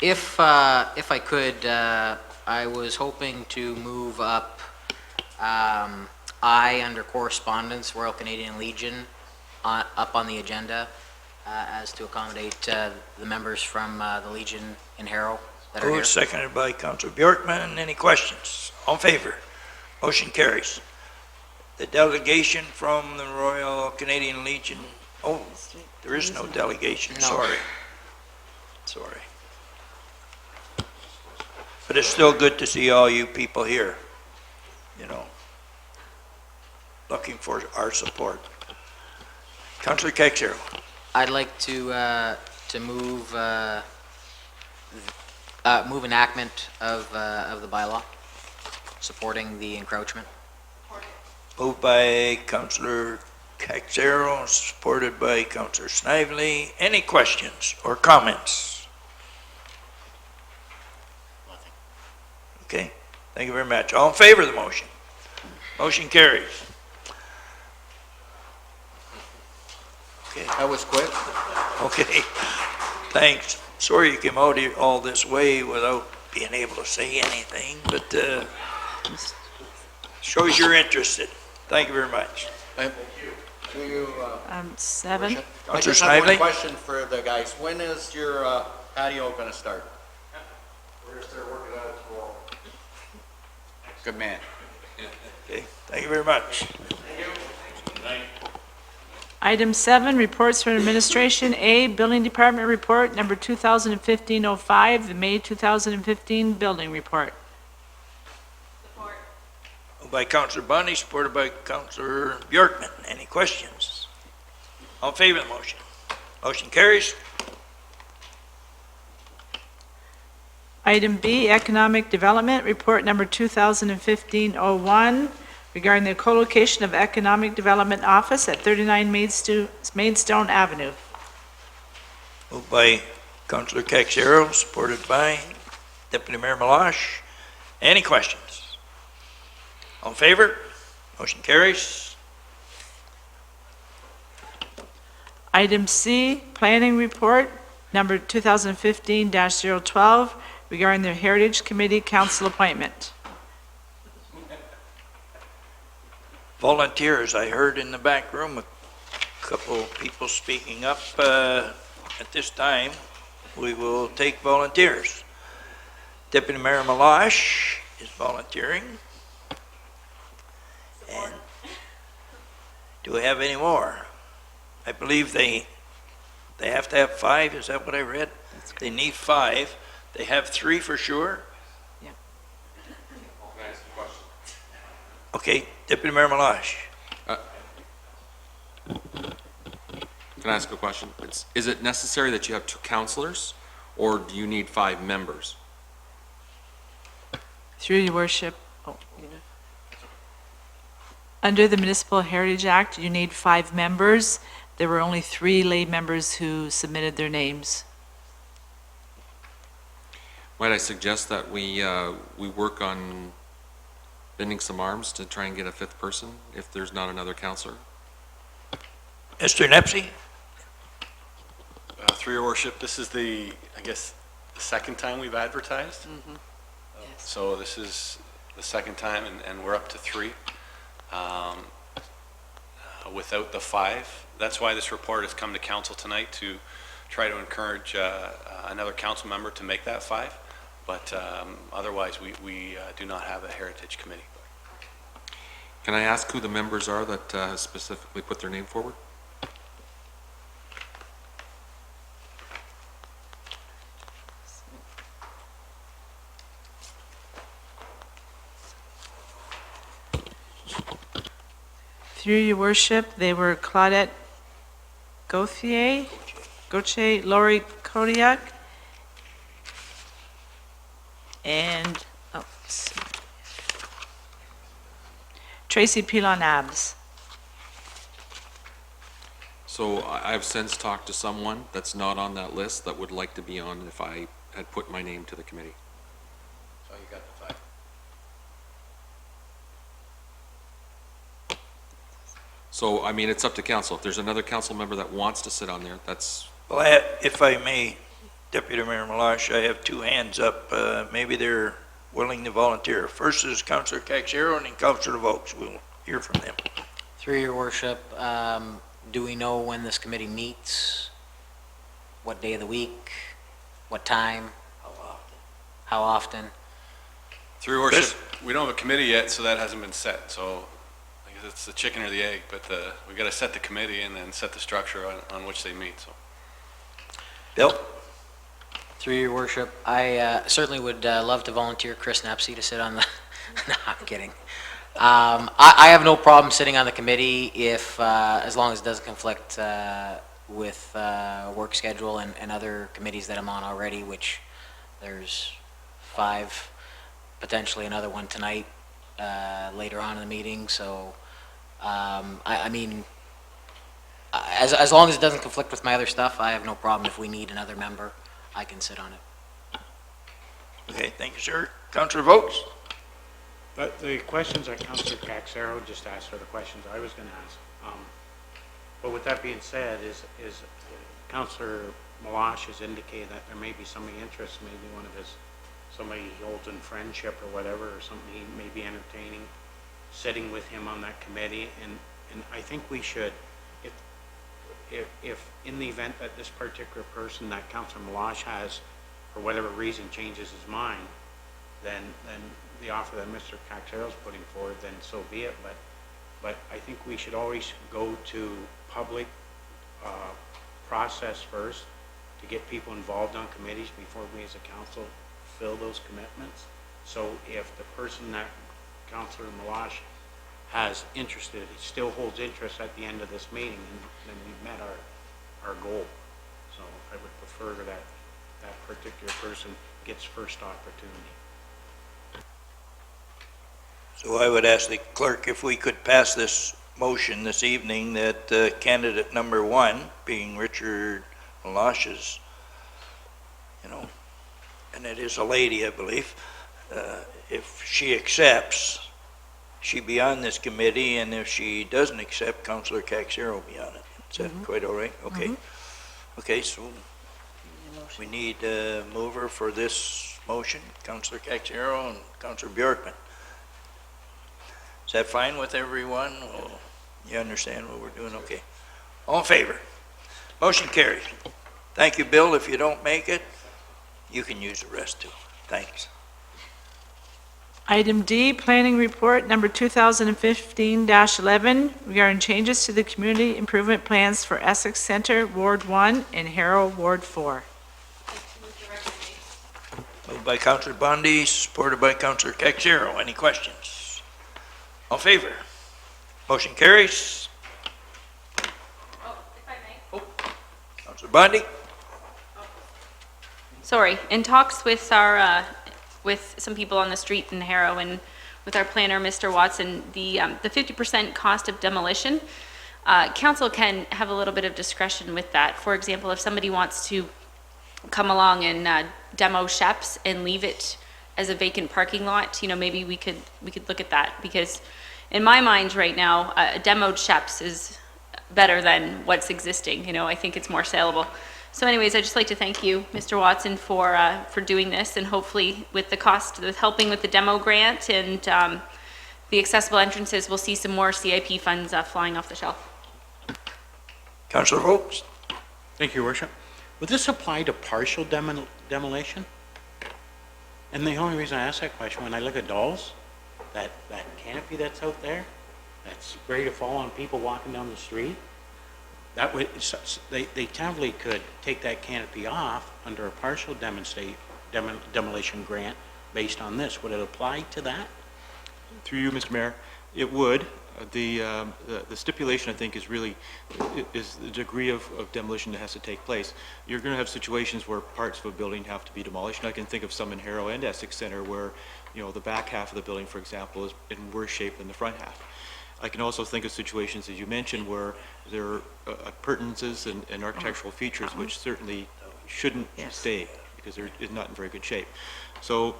If I could, I was hoping to move up I under correspondence, Royal Canadian Legion, up on the agenda as to accommodate the members from the Legion in Harrow that are here. Moved, seconded by Councillor Bjorkman. Any questions? All in favor? Motion carries. The delegation from the Royal Canadian Legion. Oh, there is no delegation. No. Sorry. But it's still good to see all you people here, looking for our support. Councillor Caxero. I'd like to move enactment of the bylaw supporting the encroachment. Moved by Councillor Caxero, supported by Councillor Snively. Any questions or comments? Nothing. Okay, thank you very much. All in favor of the motion? Motion carries. Okay. That was quick. Okay, thanks. Sorry you came out here all this way without being able to say anything, but shows you're interested. Thank you very much. Thank you. 7. I just have one question for the guys. When is your patio going to start? We're going to start working on it tomorrow. Good man. Okay, thank you very much. Item 7, reports from administration. A, Building Department Report Number 2015-05, the May 2015 Building Report. Moved by Councillor Bundy, supported by Councillor Bjorkman. Any questions? All in favor of the motion? Motion carries. Item B, Economic Development Report Number 2015-01, regarding the co-location of Economic Development Office at 39 Maidstone Avenue. Moved by Councillor Caxero, supported by Deputy Mayor Malash. Any questions? All in favor? Motion carries. Item C, Planning Report Number 2015-012, regarding the Heritage Committee Council appointment. Volunteers, I heard in the back room a couple people speaking up. At this time, we will take volunteers. Deputy Mayor Malash is volunteering. And do we have any more? I believe they have to have 5, is that what I read? They need 5. They have 3 for sure? Yeah. Can I ask a question? Okay, Deputy Mayor Malash. Can I ask a question? Is it necessary that you have 2 councilors, or do you need 5 members? Through your worship. Oh, under the Municipal Heritage Act, you need 5 members. There were only 3 lay members who submitted their names. Might I suggest that we work on bending some arms to try and get a 5th person, if there's not another councilor? Mr. Nepsey? Through your worship, this is the second time we've advertised. Yes. So this is the second time, and we're up to 3. Without the 5, that's why this report has come to council tonight, to try to encourage another council member to make that 5. But otherwise, we do not have a heritage committee. Can I ask who the members are that specifically put their name forward? Through your worship, they were Claudette Gauthier, Laurie Kodiak, and Tracy Pilon-Abs. So I've since talked to someone that's not on that list that would like to be on if I had put my name to the committee. So you got the 5. So, I mean, it's up to council. If there's another council member that wants to sit on there, that's, Well, if I may, Deputy Mayor Malash, I have 2 hands up. Maybe they're willing to volunteer. First is Councillor Caxero and then Councillor Vokes. We'll hear from them. Through your worship, do we know when this committee meets? What day of the week? What time? How often? Through your worship, we don't have a committee yet, so that hasn't been set. So I guess it's the chicken or the egg, but we got to set the committee and then set the structure on which they meet. So. Bill? Through your worship, I certainly would love to volunteer Chris Nepsey to sit on the, no, I'm kidding. I have no problem sitting on the committee if, as long as it doesn't conflict with work schedule and other committees that I'm on already, which there's 5, potentially another one tonight, later on in the meeting. So, I mean, as long as it doesn't conflict with my other stuff, I have no problem. If we need another member, I can sit on it. Okay, thank you, sir. Councillor Vokes? But the questions that Councillor Caxero just asked are the questions I was going to ask. But with that being said, is Councillor Malash has indicated that there may be somebody interested, maybe one of his, somebody he holds in friendship or whatever, or something he may be entertaining, sitting with him on that committee. And I think we should, if in the event that this particular person that Councillor Malash has, for whatever reason, changes his mind, then the offer that Mr. Caxero is putting forward, then so be it. But I think we should always go to public process first to get people involved on committees before we as a council fill those commitments. So if the person that Councillor Malash has interested, he still holds interest at the end of this meeting, then we've met our goal. So I would prefer that that particular person gets first opportunity. So I would ask the clerk if we could pass this motion this evening that candidate number 1, being Richard Malash, is, and it is a lady, I believe, if she accepts, she be on this committee, and if she doesn't accept, Councillor Caxero will be on it. Is that quite all right? Okay. Okay, so we need a mover for this motion, Councillor Caxero and Councillor Bjorkman. Is that fine with everyone? Well, you understand what we're doing? Okay. All in favor? Motion carries. Thank you, Bill. If you don't make it, you can use the rest too. Thanks. Item D, Planning Report Number 2015-11 regarding changes to the community improvement plans for Essex Center, Ward 1, and Harrow, Ward 4. Moved by Councilor Bondi, supported by Councilor Caxero. Any questions? All in favor? Motion carries. Councilor Bondi? Sorry, in talks with our, with some people on the street in Harrow and with our planner, Mr. Watson, the 50% cost of demolition, council can have a little bit of discretion with that. For example, if somebody wants to come along and demo Sheps and leave it as a vacant parking lot, you know, maybe we could look at that, because in my mind right now, a demoed Sheps is better than what's existing. You know, I think it's more saleable. So anyways, I'd just like to thank you, Mr. Watson, for doing this, and hopefully with the cost, with helping with the demo grant and the accessible entrances, we'll see some more CIP funds flying off the shelf. Councilor Volks? Thank you, Your Worship. Would this apply to partial demolition? And the only reason I ask that question, when I look at Dolls, that canopy that's out there, that's ready to fall on people walking down the street, that would, they technically could take that canopy off under a partial demolition grant based on this. Would it apply to that? Through you, Mr. Mayor, it would. The stipulation, I think, is really, is the degree of demolition that has to take place. You're going to have situations where parts of a building have to be demolished, and I can think of some in Harrow and Essex Center where, you know, the back half of the building, for example, is in worse shape than the front half. I can also think of situations, as you mentioned, where there are appurtenances and architectural features which certainly shouldn't stay because they're not in very good shape. So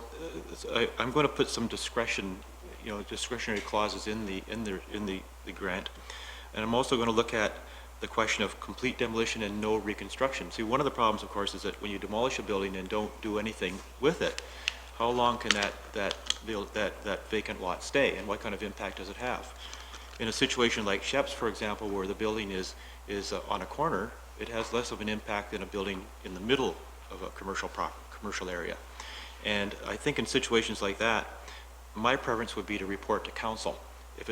I'm going to put some discretion, you know, discretionary clauses in the grant, and I'm also going to look at the question of complete demolition and no reconstruction. See, one of the problems, of course, is that when you demolish a building and don't do anything with it, how long can that vacant lot stay, and what kind of impact does it have? In a situation like Sheps, for example, where the building is on a corner, it has less of an impact than a building in the middle of a commercial area. And I think in situations like that, my preference would be to report to council if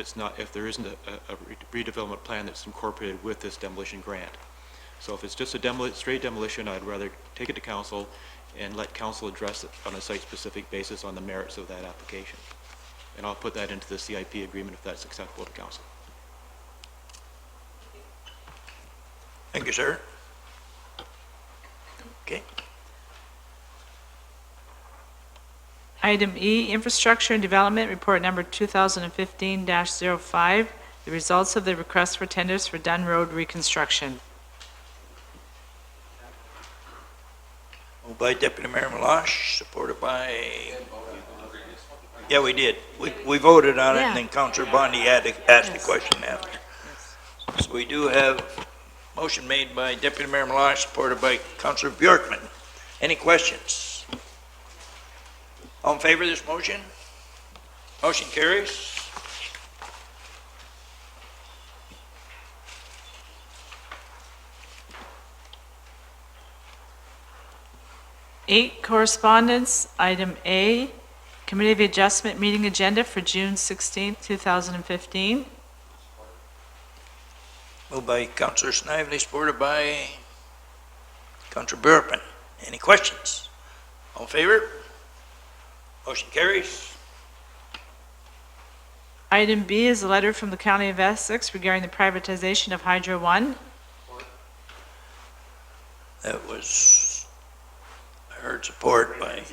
there isn't a redevelopment plan that's incorporated with this demolition grant. So if it's just a straight demolition, I'd rather take it to council and let council address it on a site-specific basis on the merits of that application. And I'll put that into the CIP agreement if that's acceptable to council. Thank you, sir. Okay. Item E, Infrastructure and Development Report Number 2015-05, the results of the request for tenders for Dunn Road reconstruction. Moved by Deputy Mayor Malash, supported by... Yeah, we did. We voted on it, and then Councilor Bondi had to ask the question after. So we do have motion made by Deputy Mayor Malash, supported by Councilor Bjorkman. Any questions? All in favor of this motion? Motion carries. Eight, correspondence. Item A, Committee of Adjustment meeting agenda for June 16, 2015. Moved by Councilor Snively, supported by Councilor Bjorkman. Any questions? All in favor? Motion carries. Item B is a letter from the County of Essex regarding the privatization of Hydro One. That was, I heard support by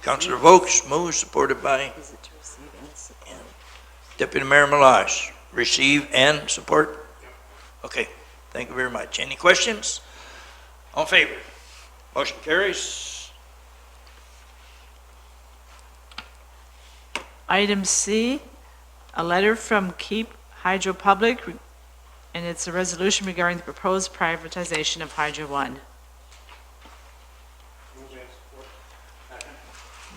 Councilor Volks, moved, supported by Deputy Mayor Malash. Receive and support? Okay, thank you very much. Any questions? All in favor? Motion carries. Item C, a letter from Keep Hydro Public, and it's a resolution regarding the proposed privatization of Hydro One.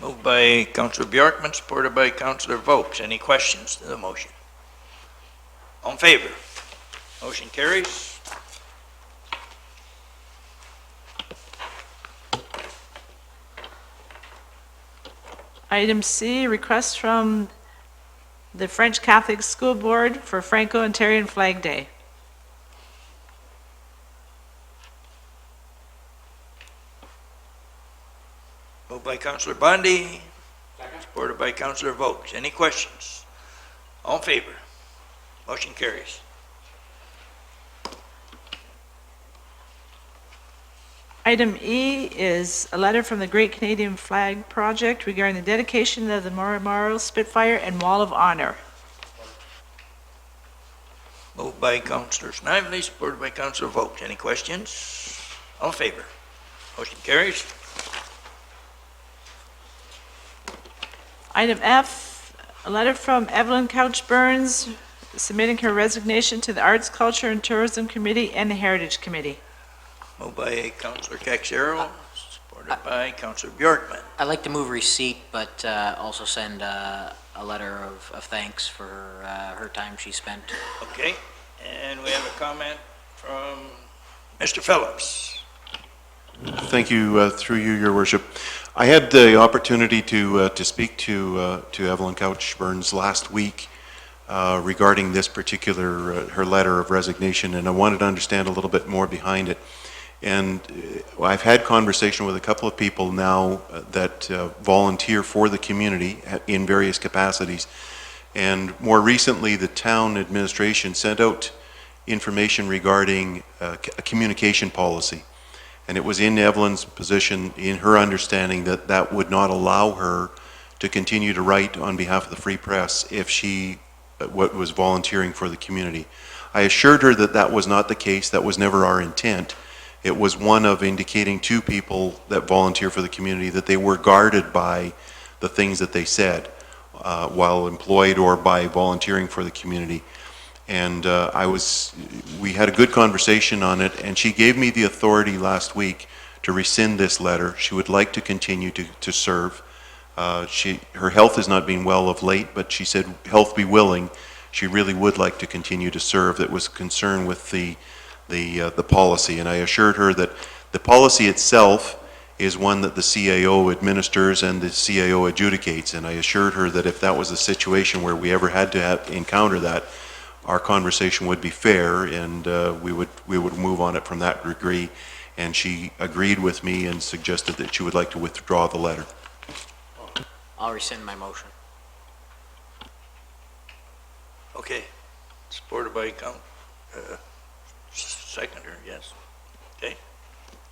Moved by Councilor Bjorkman, supported by Councilor Volks. Any questions to the motion? All in favor? Motion carries. Item C, request from the French Catholic School Board for Franco-Ontarian Flag Day. Moved by Councillor Bundy, supported by Councillor Vokes. Any questions? All in favor? Motion carries. Item E is a letter from the Great Canadian Flag Project regarding the dedication of the Memorial Spitfire and Wall of Honor. Moved by Councillor Snively, supported by Councillor Vokes. Any questions? All in favor? Motion carries. Item F, a letter from Evelyn Couch Burns submitting her resignation to the Arts, Culture, and Tourism Committee and the Heritage Committee. Moved by Councillor Caxero, supported by Councillor Bjorkman. I'd like to move receipt, but also send a letter of thanks for her time she spent. Okay, and we have a comment from Mr. Phillips. Thank you, through you, Your Worship. I had the opportunity to speak to Evelyn Couch Burns last week regarding this particular, her letter of resignation, and I wanted to understand a little bit more behind it. And I've had conversation with a couple of people now that volunteer for the community in various capacities. And more recently, the town administration sent out information regarding a communication policy. And it was in Evelyn's position, in her understanding, that that would not allow her to continue to write on behalf of the Free Press if she was volunteering for the community. I assured her that that was not the case, that was never our intent. It was one of indicating to people that volunteer for the community that they were guarded by the things that they said while employed or by volunteering for the community. And we had a good conversation on it, and she gave me the authority last week to rescind this letter. She would like to continue to serve. Her health has not been well of late, but she said, health be willing, she really would like to continue to serve. That was concerned with the policy, and I assured her that the policy itself is one that the CAO administers and the CAO adjudicates, and I assured her that if that was a situation where we ever had to encounter that, our conversation would be fair, and we would move on it from that degree. And she agreed with me and suggested that she would like to withdraw the letter. I'll rescind my motion. Okay, supported by seconder, yes. Okay.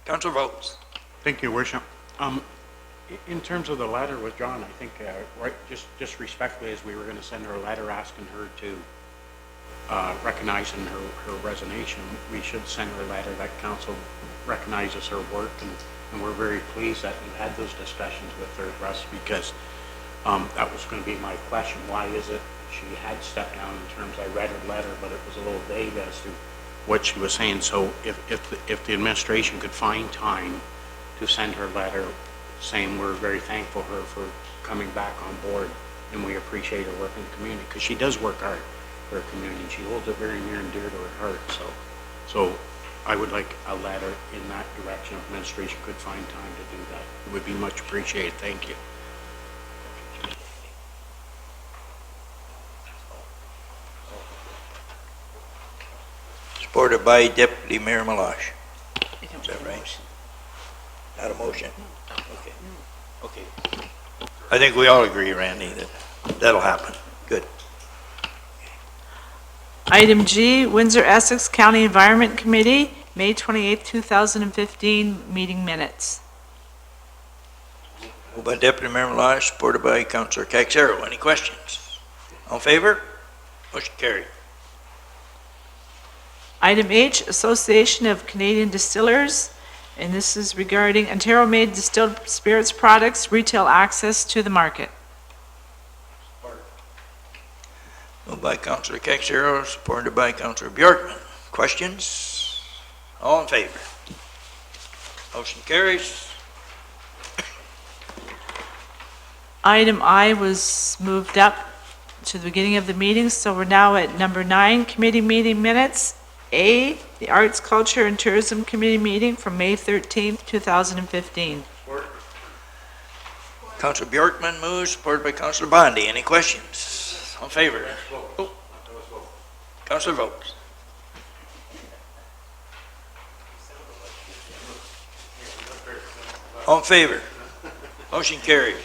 Councillor Vokes. Thank you, Worship. In terms of the letter withdrawn, I think, right, just respectfully, as we were going to send her a letter asking her to recognizing her resignation, we should send her a letter that council recognizes her work, and we're very pleased that you had those discussions with her, Russ, because that was going to be my question. Why is it she had stepped down in terms, I read her letter, but it was a little vague as to what she was saying. So if the administration could find time to send her a letter saying we're very thankful for her for coming back on board, and we appreciate her work in the community, because she does work hard for her community, and she holds it very near and dear to her heart. So I would like a letter in that direction. If administration could find time to do that, it would be much appreciated. Thank you. Supported by Deputy Mayor Malash. Is that right? Not a motion? Okay. Okay. I think we all agree, Randy, that that'll happen. Good. Item G, Windsor-Essex County Environment Committee, May 28, 2015, meeting minutes. Moved by Deputy Mayor Malash, supported by Councillor Caxero. Any questions? All in favor? Motion carried. Item H, Association of Canadian Distillers, and this is regarding Ontario-made distilled spirits products, retail access to the market. Moved by Councillor Caxero, supported by Councillor Bjorkman. Questions? All in favor? Motion carries. Item I was moved up to the beginning of the meeting, so we're now at number 9, committee meeting minutes. A, the Arts, Culture, and Tourism Committee meeting from May 13th, 2015. Councilor Bjorkman moves, supported by Councilor Bondi. Any questions? All in favor? Oh. Councilor votes. All in favor? Motion carries.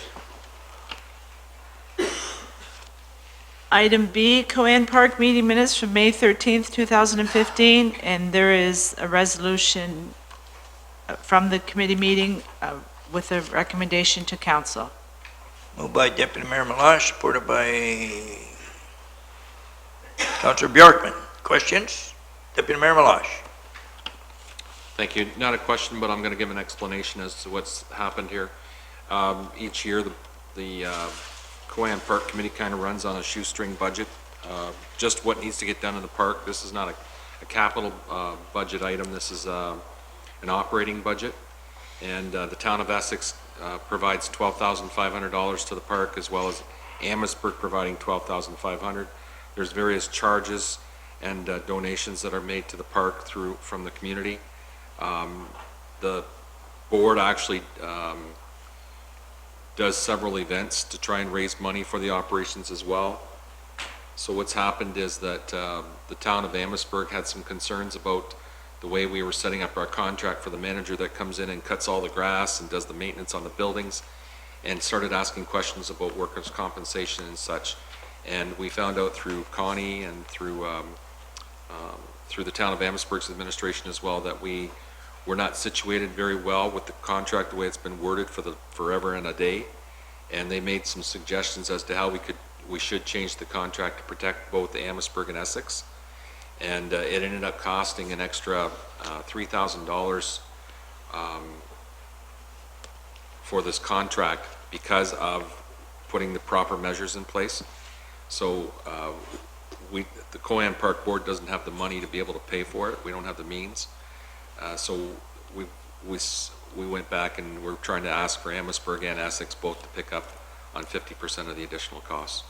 Item B, Coan Park meeting minutes from May 13th, 2015, and there is a resolution from the committee meeting with a recommendation to council. Moved by Deputy Mayor Malash, supported by Councilor Bjorkman. Questions? Deputy Mayor Malash. Thank you. Not a question, but I'm going to give an explanation as to what's happened here. Each year, the Coan Park Committee kind of runs on a shoestring budget, just what needs to get done in the park. This is not a capital budget item. This is an operating budget. And the town of Essex provides $12,500 to the park, as well as Amherstburg providing $12,500. There's various charges and donations that are made to the park from the community. The board actually does several events to try and raise money for the operations as well. So what's happened is that the town of Amherstburg had some concerns about the way we were setting up our contract for the manager that comes in and cuts all the grass and does the maintenance on the buildings, and started asking questions about workers' compensation and such. And we found out through Connie and through the town of Amherstburg's administration as well that we were not situated very well with the contract the way it's been worded for the forever and a day. And they made some suggestions as to how we should change the contract to protect both Amherstburg and Essex. And it ended up costing an extra $3,000 for this contract because of putting the proper measures in place. So the Coan Park Board doesn't have the money to be able to pay for it. We don't have the means. So we went back and we're trying to ask for Amherstburg and Essex both to pick up on 50% of the additional costs.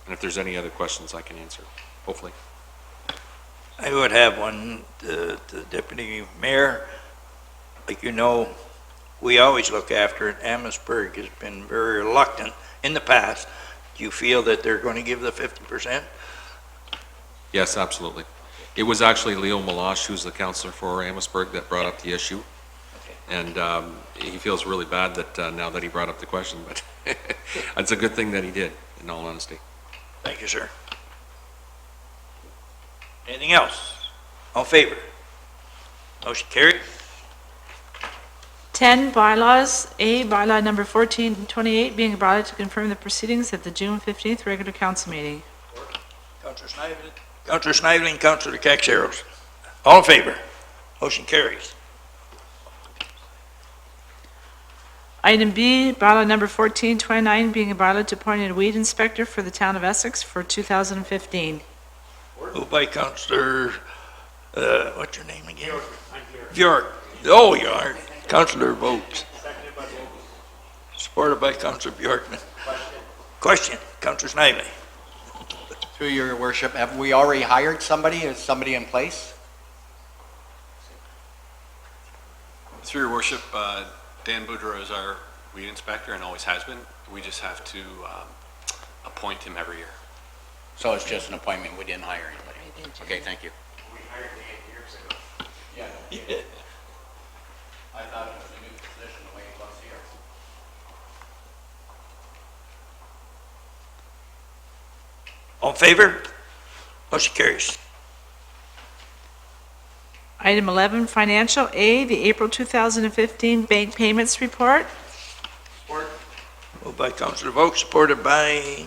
And if there's any other questions, I can answer, hopefully. I would have one to the Deputy Mayor. Like you know, we always look after it. Amherstburg has been very reluctant in the past. Do you feel that they're going to give the 50%? Yes, absolutely. It was actually Leo Malash, who's the counselor for Amherstburg, that brought up the issue. And he feels really bad that now that he brought up the question, but it's a good thing that he did, in all honesty. Thank you, sir. Anything else? All in favor? Motion carried. 10, bylaws. A, bylaw number 1428, being brought up to confirm the proceedings at the June 15th regular council meeting. Councilor Snively, Councilor Caxeros. All in favor? Motion carries. Item B, bylaw number 1429, being a bylaw to appoint a weed inspector for the town of Essex for 2015. Moved by Councilor, what's your name again? Bjork. Oh, you are. Councilor votes. Supported by Councilor Bjorkman. Question. Councilor Snively. Through your worship, have we already hired somebody? Is somebody in place? Through your worship, Dan Boudreau is our weed inspector and always has been. We just have to appoint him every year. So it's just an appointment, we didn't hire anybody? Okay, thank you. We hired him 8 years ago. Yeah. You did. I thought it was a new position the way it was here. All in favor? Motion carries. Item 11, financial. A, the April 2015 bank payments report. Moved by Councilor Vogt, supported by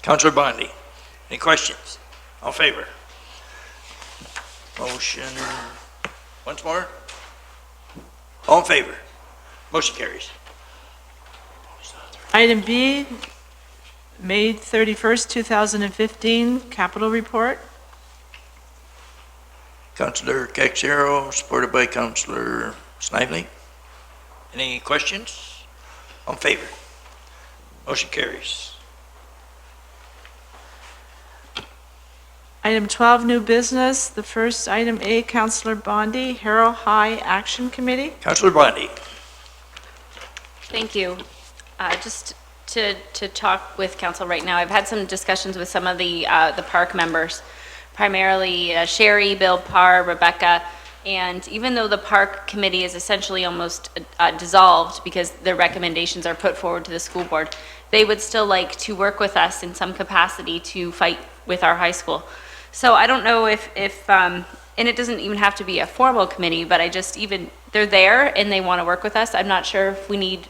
Councilor Bondi. Any questions? All in favor? Motion, once more? All in favor? Motion carries. Item B, May 31st, 2015 capital report. Councilor Caxero, supported by Councilor Snively. Any questions? All in favor? Motion carries. Item 12, new business. The first item A, Councillor Bondi, Harrow High Action Committee. Councillor Bondi. Thank you. Just to talk with council right now, I've had some discussions with some of the park members, primarily Sherry, Bill Parr, Rebecca, and even though the park committee is essentially almost dissolved because their recommendations are put forward to the school board, they would still like to work with us in some capacity to fight with our high school. So I don't know if and it doesn't even have to be a formal committee, but they're there and they want to work with us. I'm not sure if we need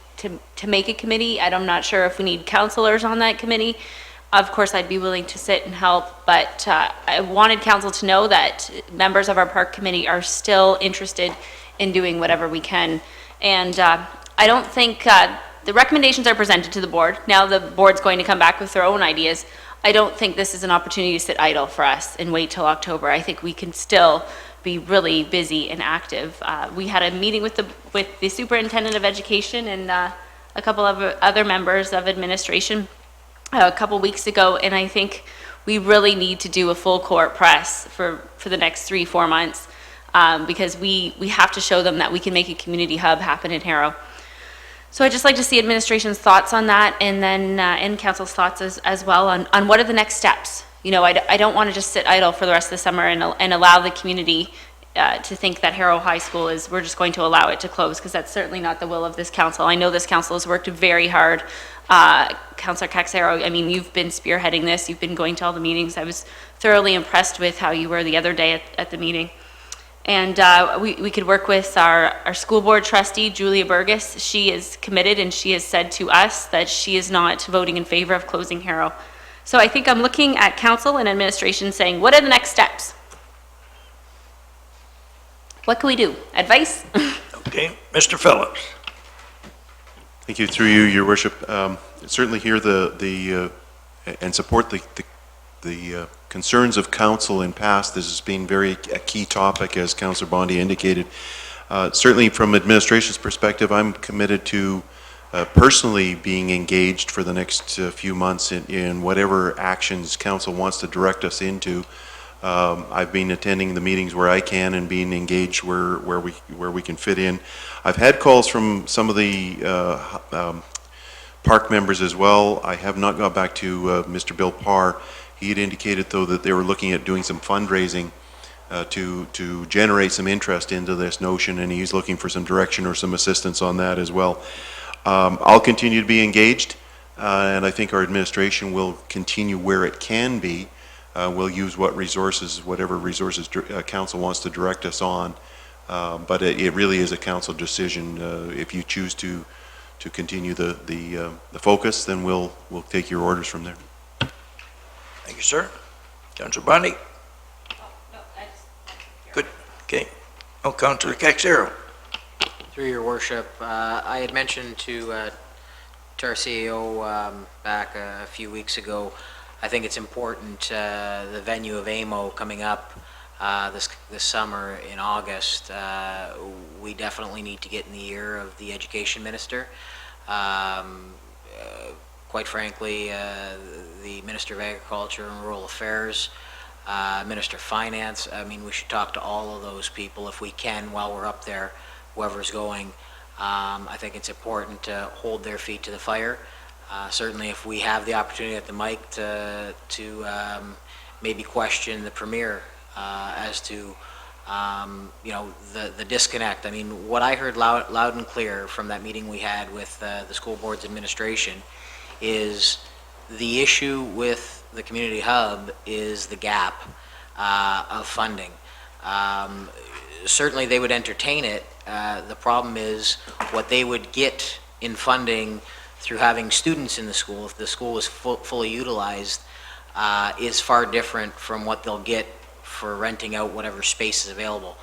to make a committee. I'm not sure if we need counselors on that committee. Of course, I'd be willing to sit and help, but I wanted council to know that members of our park committee are still interested in doing whatever we can. And I don't think the recommendations are presented to the board. Now the board's going to come back with their own ideas. I don't think this is an opportunity to sit idle for us and wait till October. I think we can still be really busy and active. We had a meeting with the superintendent of education and a couple of other members of administration a couple weeks ago, and I think we really need to do a full court press for the next 3-4 months because we have to show them that we can make a community hub happen in Harrow. So I'd just like to see administration's thoughts on that, and then and council's thoughts as well on what are the next steps. You know, I don't want to just sit idle for the rest of the summer and allow the community to think that Harrow High School we're just going to allow it to close, because that's certainly not the will of this council. I know this council has worked very hard. Councillor Caxero, I mean, you've been spearheading this. You've been going to all the meetings. I was thoroughly impressed with how you were the other day at the meeting. And we could work with our school board trustee, Julia Burgess. She is committed, and she has said to us that she is not voting in favor of closing Harrow. So I think I'm looking at council and administration saying, what are the next steps? What can we do? Advice? Okay, Mr. Phillips. Thank you. Through you, Your Worship. Certainly hear and support the concerns of council in past. This has been a key topic, as Councillor Bondi indicated. Certainly from administration's perspective, I'm committed to personally being engaged for the next few months in whatever actions council wants to direct us into. I've been attending the meetings where I can and being engaged where we can fit in. I've had calls from some of the park members as well. I have not got back to Mr. Bill Parr. He had indicated, though, that they were looking at doing some fundraising to generate some interest into this notion, and he's looking for some direction or some assistance on that as well. I'll continue to be engaged, and I think our administration will continue where it can be. We'll use whatever resources council wants to direct us on, but it really is a council decision. If you choose to continue the focus, then we'll take your orders from there. Thank you, sir. Councillor Bondi. Good. Okay. Oh, Councillor Caxero. Through your worship, I had mentioned to our CEO back a few weeks ago, I think it's important, the venue of AMO coming up this summer in August, we definitely need to get in the ear of the education minister. Quite frankly, the Minister of Agriculture and Rural Affairs, Minister of Finance. I mean, we should talk to all of those people if we can while we're up there, whoever's going. I think it's important to hold their feet to the fire. Certainly if we have the opportunity at the mic to maybe question the Premier as to you know, the disconnect. I mean, what I heard loud and clear from that meeting we had with the school board's administration is the issue with the community hub is the gap of funding. Certainly they would entertain it. The problem is what they would get in funding through having students in the school, if the school is fully utilized, is far different from what they'll get for renting out whatever space is available.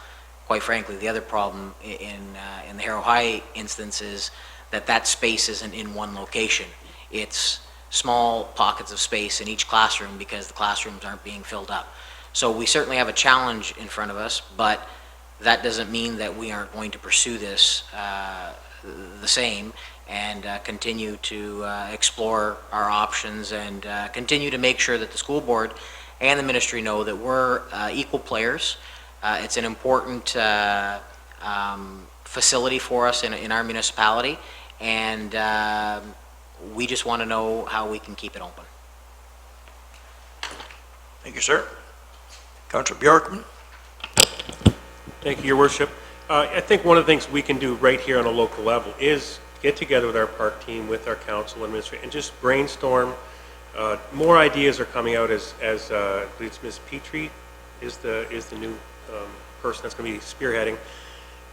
Quite frankly, the other problem in the Harrow High instance is that space isn't in one location. It's small pockets of space in each classroom because the classrooms aren't being filled up. So we certainly have a challenge in front of us, but that doesn't mean that we aren't going to pursue this the same and continue to explore our options and continue to make sure that the school board and the ministry know that we're equal players. It's an important facility for us in our municipality, and we just want to know how we can keep it open. Thank you, sir. Councilor Bjorkman? Thank you, Your Worship. I think one of the things we can do right here on a local level is get together with our park team, with our council administration, and just brainstorm. More ideas are coming out as I believe it's Ms. Petrie is the new person that's going to be spearheading.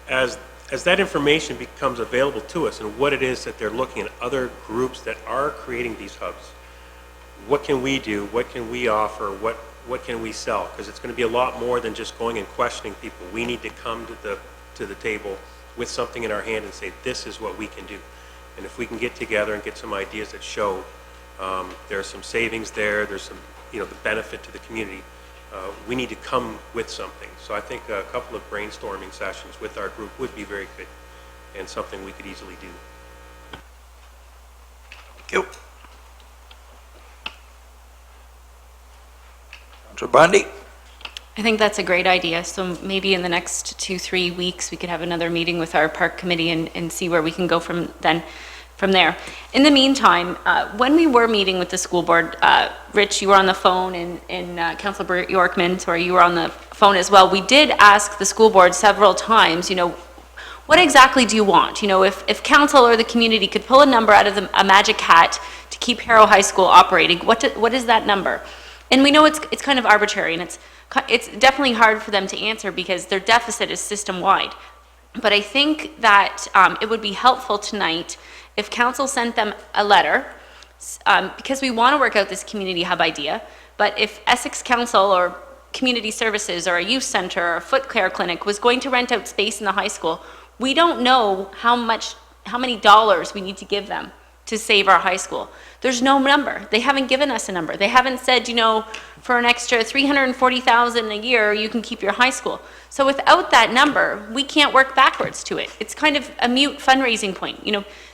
As that information becomes available to us and what it is that they're looking at, other groups that are creating these hubs, what can we do? What can we offer? What can we sell? Because it's going to be a lot more than just going and questioning people. We need to come to the table with something in our hand and say, this is what we can do. And if we can get together and get some ideas that show there's some savings there's some, the benefit to the community, we need to come with something. So I think a couple of brainstorming sessions with our group would be very good and something we could easily do. Thank you. Councilor Bondi? I think that's a great idea. So maybe in the next 2-3 weeks, we could have another meeting with our park committee and see where we can go from there. In the meantime, when we were meeting with the school board, Rich, you were on the phone, and Councilor Yorkman, sorry, you were on the phone as well. We did ask the school board several times, what exactly do you want? If council or the community could pull a number out of a magic hat to keep Harrow High School operating, what is that number? And we know it's kind of arbitrary, and it's definitely hard for them to answer because their deficit is system-wide. But I think that it would be helpful tonight if council sent them a letter, because we want to work out this community hub idea, but if Essex Council or Community Services or a youth center or a foot care clinic was going to rent out space in the high school, we don't know how many dollars we need to give them to save our high school. There's no number. They haven't given us a number. They haven't said, for an extra $340,000 a year, you can keep your high school. So without that number, we can't work backwards to it. It's kind of a mute fundraising point.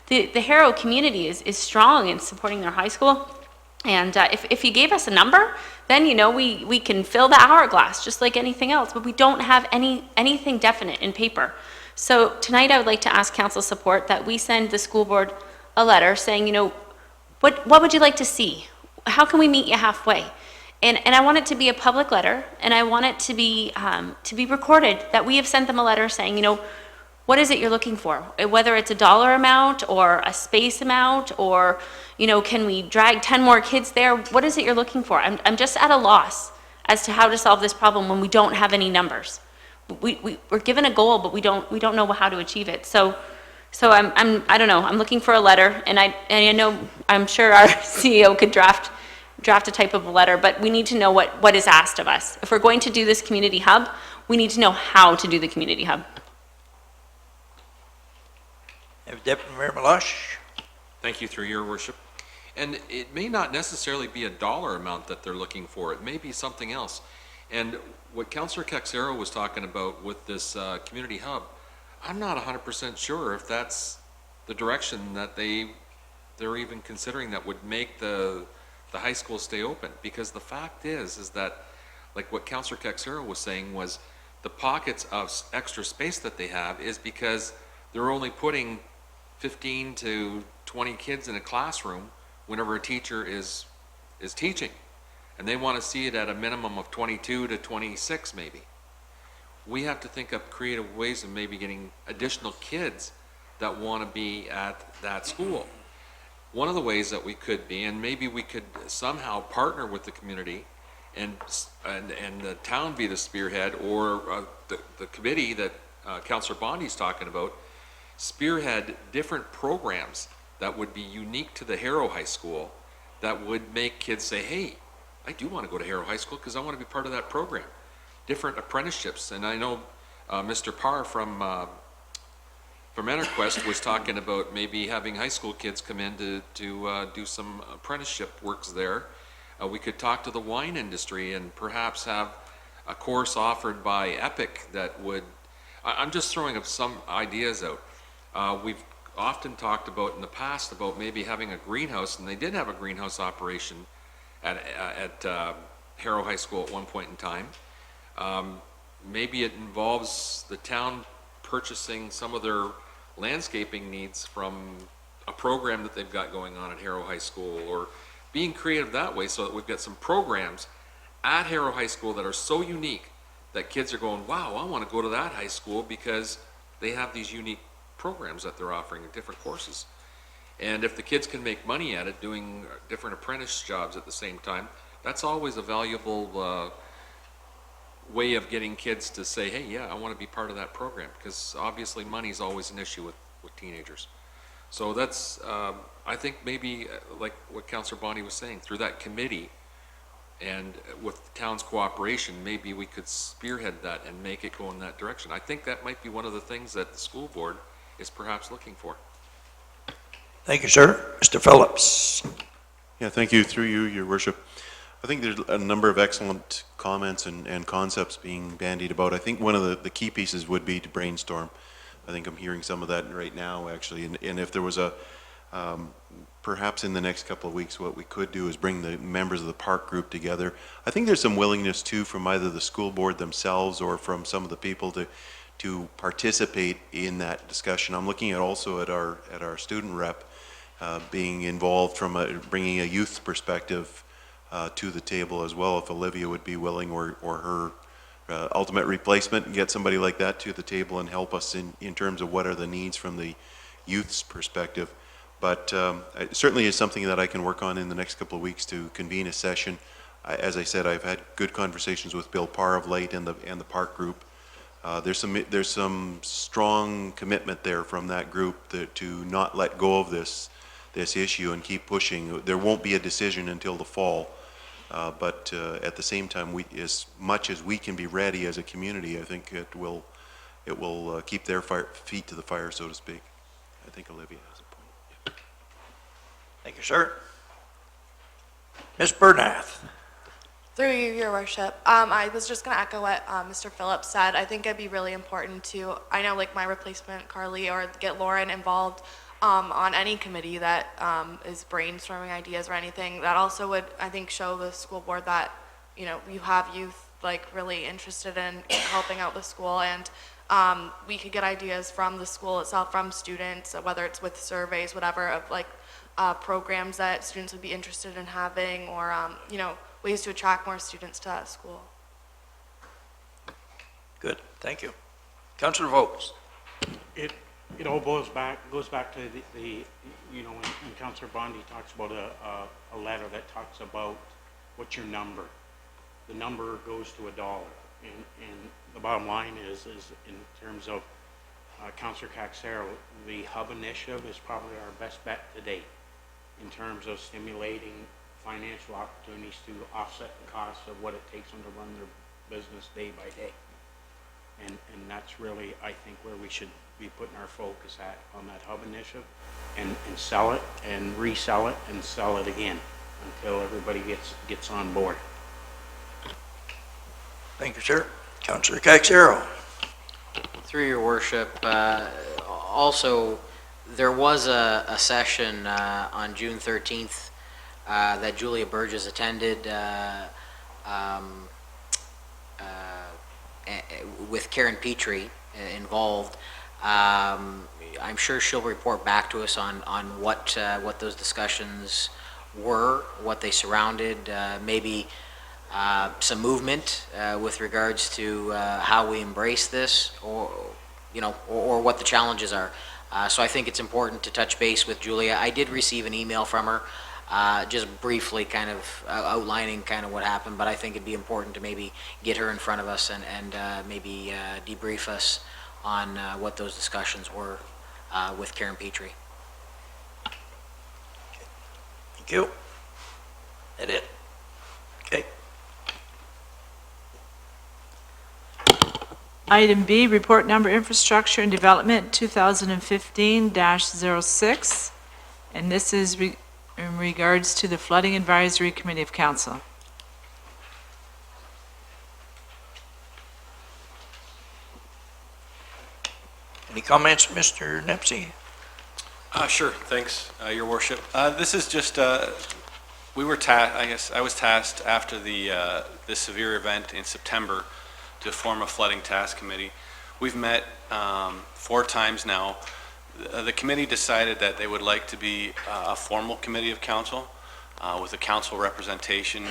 The Harrow community is strong in supporting their high school. And if you gave us a number, then, we can fill the hourglass just like anything else, but we don't have anything definite in paper. So tonight I would like to ask council support that we send the school board a letter saying, what would you like to see? How can we meet you halfway? And I want it to be a public letter, and I want it to be recorded that we have sent them a letter saying, what is it you're looking for? Whether it's a dollar amount or a space amount, or, can we drag 10 more kids there? What is it you're looking for? I'm just at a loss as to how to solve this problem when we don't have any numbers. We're given a goal, but we don't know how to achieve it. So I don't know. I'm looking for a letter, and I know I'm sure our CEO could draft a type of a letter, but we need to know what is asked of us. If we're going to do this community hub, we need to know how to do the community hub. Deputy Mayor Malash? Thank you, through your worship. And it may not necessarily be a dollar amount that they're looking for. It may be something else. And what Councillor Caxero was talking about with this community hub, I'm not 100% sure if that's the direction that they're even considering that would make the high school stay open. Because the fact is that, like what Councillor Caxero was saying, was the pockets of extra space that they have is because they're only putting 15 to 20 kids in a classroom whenever a teacher is teaching. And they want to see it at a minimum of 22 to 26 maybe. We have to think of creative ways of maybe getting additional kids that want to be at that school. One of the ways that we could be, and maybe we could somehow partner with the community and the town be the spearhead, or the committee that Councillor Bondi's talking about, spearhead different programs that would be unique to the Harrow High School that would make kids say, hey, I do want to go to Harrow High School because I want to be part of that program. Different apprenticeships. And I know Mr. Parr from EnterQuest was talking about maybe having high school kids come in to do some apprenticeship works there. We could talk to the wine industry and perhaps have a course offered by Epic that would, I'm just throwing up some ideas out. We've often talked about in the past about maybe having a greenhouse, and they did have a greenhouse operation at Harrow High School at one point in time. Maybe it involves the town purchasing some of their landscaping needs from a program that they've got going on at Harrow High School, or being creative that way so that we've got some programs at Harrow High School that are so unique that kids are going, wow, I want to go to that high school because they have these unique programs that they're offering in different courses. And if the kids can make money at it, doing different apprentice jobs at the same time, that's always a valuable way of getting kids to say, hey, yeah, I want to be part of that program, because obviously money is always an issue with teenagers. So that's, I think maybe, like what Councillor Bonnie was saying, through that committee and with the town's cooperation, maybe we could spearhead that and make it go in that direction. I think that might be one of the things that the school board is perhaps looking for. Thank you, sir. Mr. Phillips. Yeah, thank you. Through you, Your Worship. I think there's a number of excellent comments and concepts being bandied about. I think one of the key pieces would be to brainstorm. I think I'm hearing some of that right now, actually. And if there was a, perhaps in the next couple of weeks, what we could do is bring the members of the park group together. I think there's some willingness too from either the school board themselves or from some of the people to participate in that discussion. I'm looking at also at our student rep being involved from bringing a youth perspective to the table as well, if Olivia would be willing, or her ultimate replacement, and get somebody like that to the table and help us in terms of what are the needs from the youth's perspective. But it certainly is something that I can work on in the next couple of weeks to convene a session. As I said, I've had good conversations with Bill Parr of late and the park group. There's some strong commitment there from that group to not let go of this issue and keep pushing. There won't be a decision until the fall, but at the same time, as much as we can be ready as a community, I think it will keep their feet to the fire, so to speak. I think Olivia has a point. Yeah. Thank you, sir. Ms. Bernath. Through you, Your Worship. I was just going to echo what Mr. Phillips said. I think it'd be really important to, I know like my replacement, Carly, or get Lauren involved on any committee that is brainstorming ideas or anything. That also would, I think, show the school board that, you know, you have youth like really interested in helping out the school, and we could get ideas from the school itself, from students, whether it's with surveys, whatever, of like programs that students would be interested in having, or you know, ways to attract more students to that school. Good, thank you. Councillor Vogels. It all goes back to the you know, when Councillor Bondi talks about a letter that talks about what's your number. The number goes to $1. And the bottom line is in terms of Councillor Caxero, the Hub Initiative is probably our best bet to date in terms of stimulating financial opportunities to offset the costs of what it takes them to run their business day by day. And that's really, I think, where we should be putting our focus at, on that Hub Initiative, and sell it and resell it and sell it again until everybody gets on board. Thank you, sir. Councillor Caxero. Through your worship, also, there was a session on June 13th that Julia Burgess attended with Karen Petrie involved. I'm sure she'll report back to us on what those discussions were, what they surrounded, maybe some movement with regards to how we embrace this, or you know, or what the challenges are. So I think it's important to touch base with Julia. I did receive an email from her, just briefly kind of outlining kind of what happened, but I think it'd be important to maybe get her in front of us and maybe debrief us on what those discussions were with Karen Petrie. Thank you. That it? Okay. Item B, report number infrastructure and development 2015-06, and this is in regards to the Flooding Advisory Committee of Council. Any comments, Mr. Nepsey? Sure, thanks, Your Worship. This is just we were tasked, I guess, I was tasked after the severe event in September to form a flooding task committee. We've met 4 times now. The committee decided that they would like to be a formal committee of council with a council representation,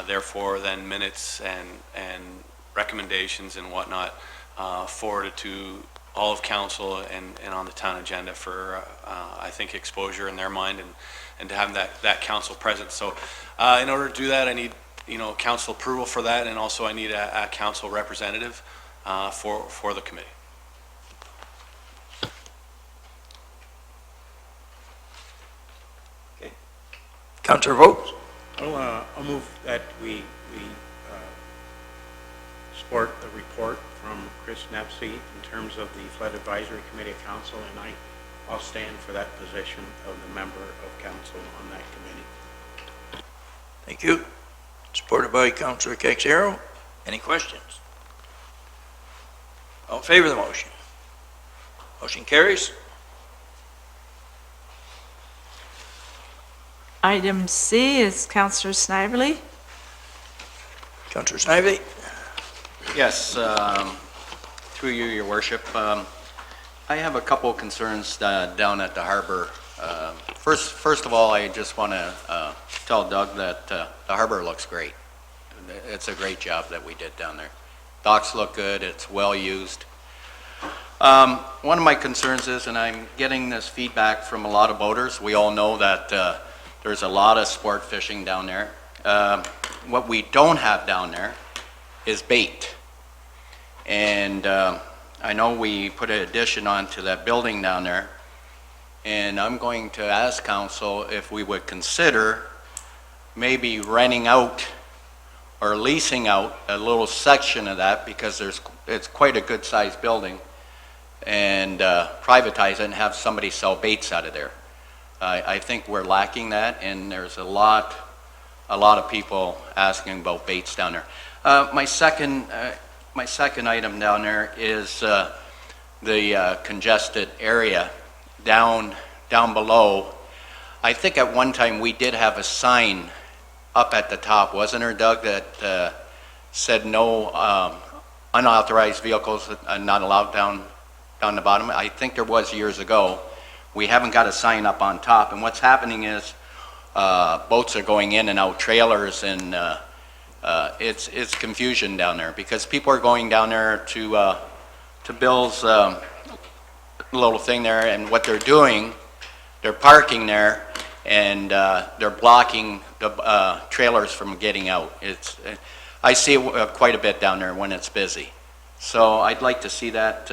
therefore then minutes and recommendations and whatnot forwarded to all of council and on the town agenda for, I think, exposure in their mind and to have that council present. So in order to do that, I need, council approval for that, and also I need a council representative for the committee. Councillor Vogts? I'll move that we support the report from Chris Nepsey in terms of the Flood Advisory Committee of Council, and I'll stand for that position of the member of council on that committee. Thank you. Supported by Councillor Caxero. Any questions? All in favor of the motion? Motion carries. Item C is Councillor Snively. Councillor Snively? Yes, through you, your worship. I have a couple of concerns down at the harbor. First of all, I just want to tell Doug that the harbor looks great. It's a great job that we did down there. Docks look good, it's well used. One of my concerns is, and I'm getting this feedback from a lot of boaters, we all know that there's a lot of sport fishing down there. What we don't have down there is bait. And I know we put an addition onto that building down there, and I'm going to ask council if we would consider maybe renting out or leasing out a little section of that, because it's quite a good sized building, and privatize it and have somebody sell baits out of there. I think we're lacking that, and there's a lot of people asking about baits down there. My second item down there is the congested area down below. I think at one time we did have a sign up at the top, wasn't there, Doug, that said no unauthorized vehicles not allowed down the bottom? I think there was years ago. We haven't got a sign up on top, and what's happening is boats are going in and out, trailers, and it's confusion down there, because people are going down there to Bill's little thing there, and what they're doing, they're parking there, and they're blocking the trailers from getting out. I see it quite a bit down there when it's busy. So I'd like to see that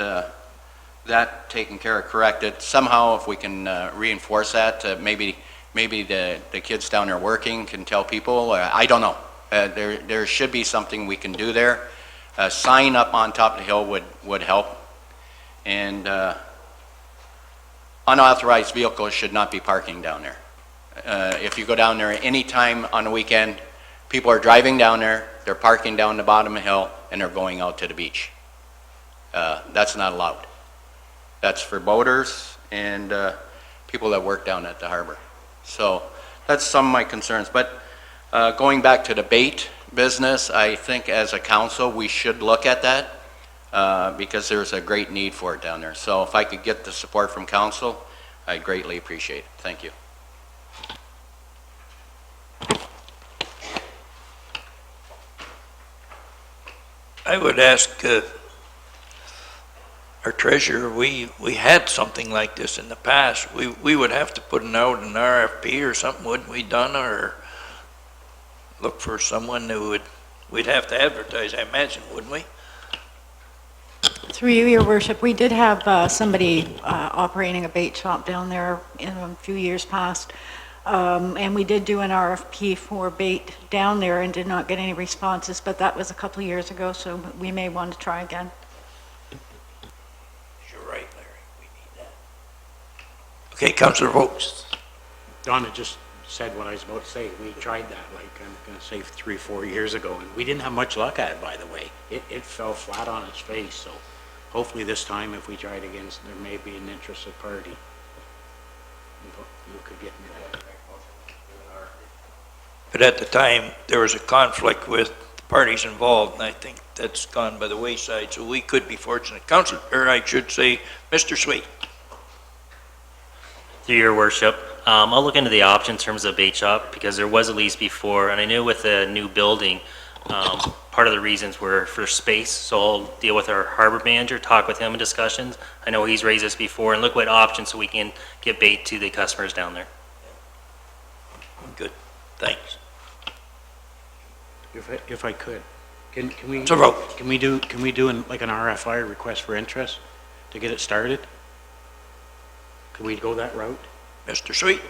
taken care of, corrected. Somehow, if we can reinforce that, maybe the kids down there working can tell people, I don't know. There should be something we can do there. A sign up on top of the hill would help. And unauthorized vehicles should not be parking down there. If you go down there any time on the weekend, people are driving down there, they're parking down the bottom of the hill, and they're going out to the beach. That's not allowed. That's for boaters and people that work down at the harbor. So that's some of my concerns. But going back to the bait business, I think as a council we should look at that because there's a great need for it down there. So if I could get the support from council, I'd greatly appreciate it. Thank you. I would ask our treasurer, we had something like this in the past. We would have to put out an RFP or something, wouldn't we, Donna, or look for someone who we'd have to advertise, I imagine, wouldn't we? Through you, your worship, we did have somebody operating a bait shop down there in a few years past. And we did do an RFP for bait down there and did not get any responses, but that was a couple of years ago, so we may want to try again. You're right, Larry, we need that. Okay, Councillor Vogts. Donna just said what I was about to say. We tried that, like, I'm going to say 3 or 4 years ago, and we didn't have much luck at it, by the way. It fell flat on its face, so hopefully this time, if we try it again, there may be an interested party. You could get me that. But at the time, there was a conflict with the parties involved, and I think that's gone by the wayside, so we could be fortunate. Councilor, or I should say, Mr. Sweet. Through your worship, I'll look into the option in terms of bait shop, because there was a lease before, and I knew with the new building, part of the reasons were for space, so I'll deal with our harbor manager, talk with him in discussions. I know he's raised this before, and look what options so we can get bait to the customers down there. Good, thanks. If I could, can we? It's a vote. Can we do like an RFI, request for interest, to get it started? Can we go that route? Mr. Sweet.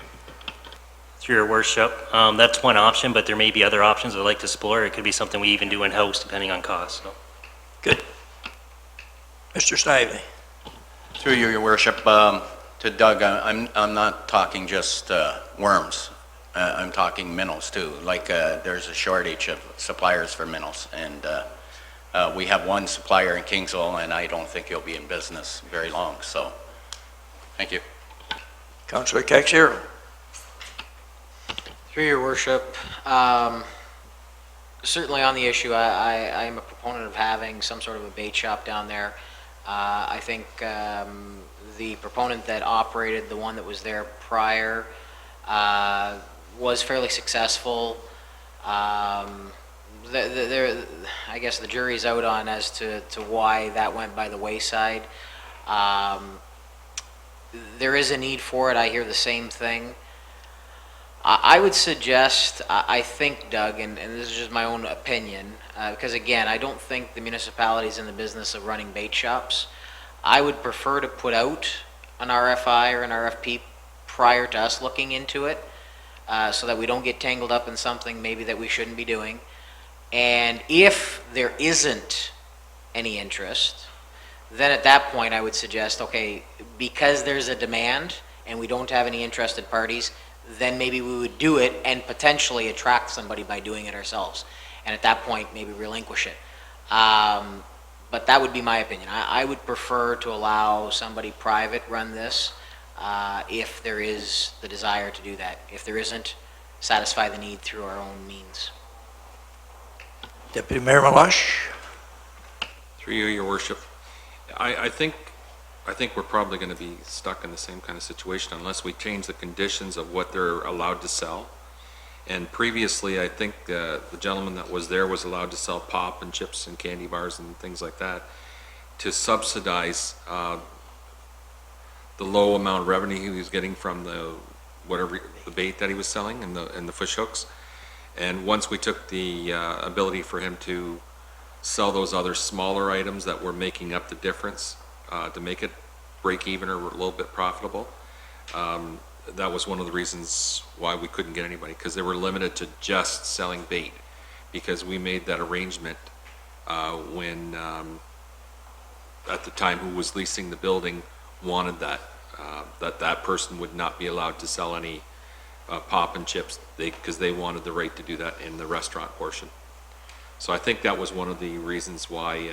Through your worship, that's one option, but there may be other options I'd like to explore. It could be something we even do in-house, depending on cost, so. Good. Mr. Snively. Through you, your worship, to Doug, I'm not talking just worms. I'm talking minnows too. Like there's a shortage of suppliers for minnows, and we have one supplier in Kingsville, and I don't think he'll be in business very long. So, thank you. Councilor Caxiero. Through your worship, certainly on the issue, I am a proponent of having some sort of a bait shop down there. I think the proponent that operated the one that was there prior was fairly successful. I guess the jury's out on as to why that went by the wayside. There is a need for it. I hear the same thing. I would suggest, I think, Doug, and this is just my own opinion, because again, I don't think the municipality is in the business of running bait shops. I would prefer to put out an RFI or an RFP prior to us looking into it, so that we don't get tangled up in something maybe that we shouldn't be doing. And if there isn't any interest, then at that point I would suggest, okay, because there's a demand and we don't have any interested parties, then maybe we would do it and potentially attract somebody by doing it ourselves. And at that point, maybe relinquish it. But that would be my opinion. I would prefer to allow somebody private run this if there is the desire to do that. If there isn't, satisfy the need through our own means. Deputy Mayor Malash. Through you, your worship, I think we're probably going to be stuck in the same kind of situation unless we change the conditions of what they're allowed to sell. And previously, I think the gentleman that was there was allowed to sell pop and chips and candy bars and things like that to subsidize the low amount of revenue he was getting from the bait that he was selling and the fish hooks. And once we took the ability for him to sell those other smaller items that were making up the difference to make it break even or a little bit profitable, that was one of the reasons why we couldn't get anybody, because they were limited to just selling bait, because we made that arrangement when at the time who was leasing the building wanted that that person would not be allowed to sell any pop and chips, because they wanted the right to do that in the restaurant portion. So I think that was one of the reasons why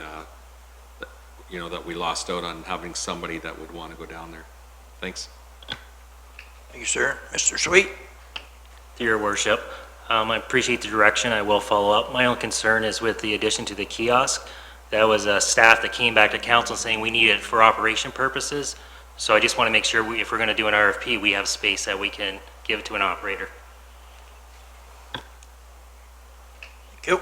that we lost out on having somebody that would want to go down there. Thanks. Thank you, sir. Mr. Sweet. Through your worship, I appreciate the direction. I will follow up. My own concern is with the addition to the kiosk. That was staff that came back to council saying we need it for operation purposes. So I just want to make sure if we're going to do an RFP, we have space that we can give to an operator. Thank you.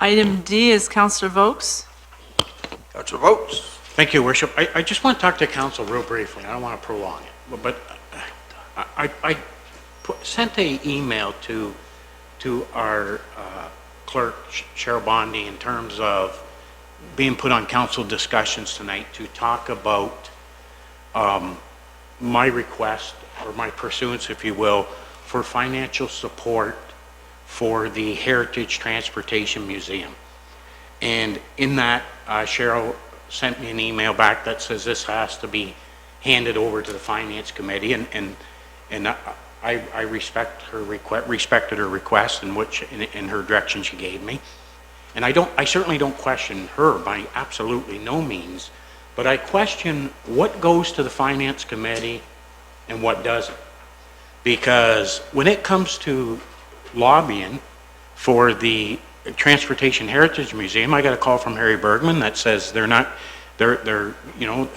Item D is Councillor Vokes. Councilor Votes. Thank you, Worship. I just want to talk to council real briefly. I don't want to prolong it, but I sent an email to our clerk, Cheryl Bondi, in terms of being put on council discussions tonight to talk about my request, or my pursuance, if you will, for financial support for the Heritage Transportation Museum. And in that, Cheryl sent me an email back that says this has to be handed over to the Finance Committee, and I respect her respected her request in her direction she gave me. And I certainly don't question her by absolutely no means But I question what goes to the Finance Committee and what doesn't. Because when it comes to lobbying for the Transportation Heritage Museum, I got a call from Harry Bergman that says they're you know,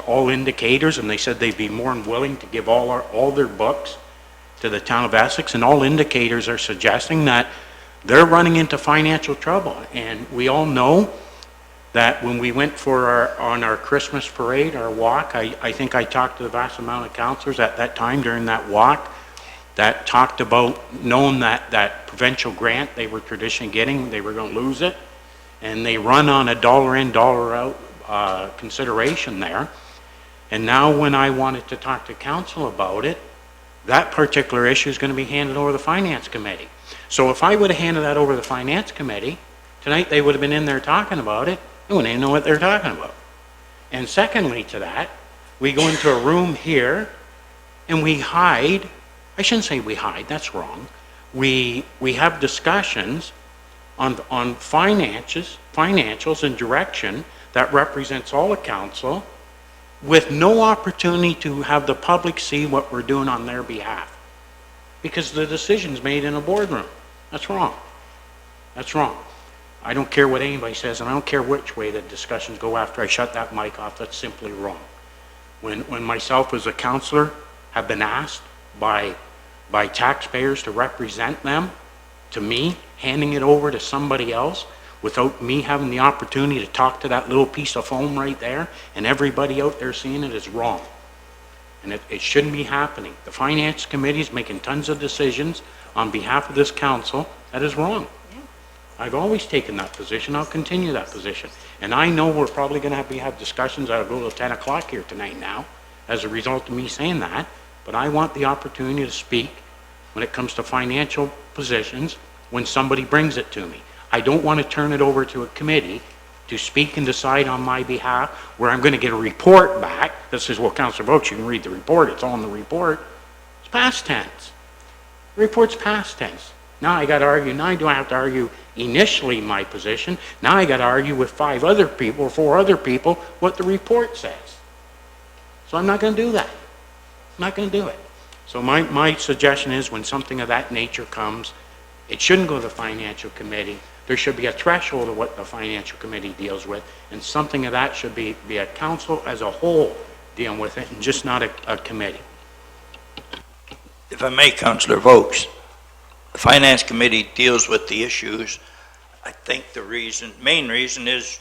all indicators, and they said they'd be more than willing to give all their books to the town of Essex, and all indicators are suggesting that they're running into financial trouble. And we all know that when we went for our Christmas parade, our walk, I think I talked to the vast amount of councillors at that time during that walk that talked about knowing that provincial grant they were traditionally getting, they were going to lose it. And they run on a dollar in, dollar out consideration there. And now when I wanted to talk to council about it, that particular issue is going to be handed over to the Finance Committee. So if I would have handed that over to the Finance Committee, tonight they would have been in there talking about it. They wouldn't even know what they're talking about. And secondly to that, we go into a room here and we hide. I shouldn't say we hide, that's wrong. We have discussions on financials and direction that represents all the council with no opportunity to have the public see what we're doing on their behalf. Because the decision's made in a boardroom. That's wrong. That's wrong. I don't care what anybody says, and I don't care which way the discussions go after I shut that mic off. That's simply wrong. When myself as a councillor have been asked by taxpayers to represent them, to me, handing it over to somebody else without me having the opportunity to talk to that little piece of foam right there and everybody out there seeing it is wrong. And it shouldn't be happening. The Finance Committee is making tons of decisions on behalf of this council. That is wrong. I've always taken that position. I'll continue that position. And I know we're probably going to have discussions that'll go till 10 o'clock here tonight now as a result of me saying that. But I want the opportunity to speak when it comes to financial positions when somebody brings it to me. I don't want to turn it over to a committee to speak and decide on my behalf where I'm going to get a report back that says, well, Councillor Vogt, you can read the report. It's on the report. It's past tense. The report's past tense. Now I got to argue. Now do I have to argue initially my position? Now I got to argue with 5 other people or 4 other people what the report says. So I'm not going to do that. I'm not going to do it. So my suggestion is when something of that nature comes, it shouldn't go to the Financial Committee. There should be a threshold of what the Financial Committee deals with, and something of that should be a council as a whole dealing with it, and just not a committee. If I may, Councillor Vokes, the Finance Committee deals with the issues. I think the main reason is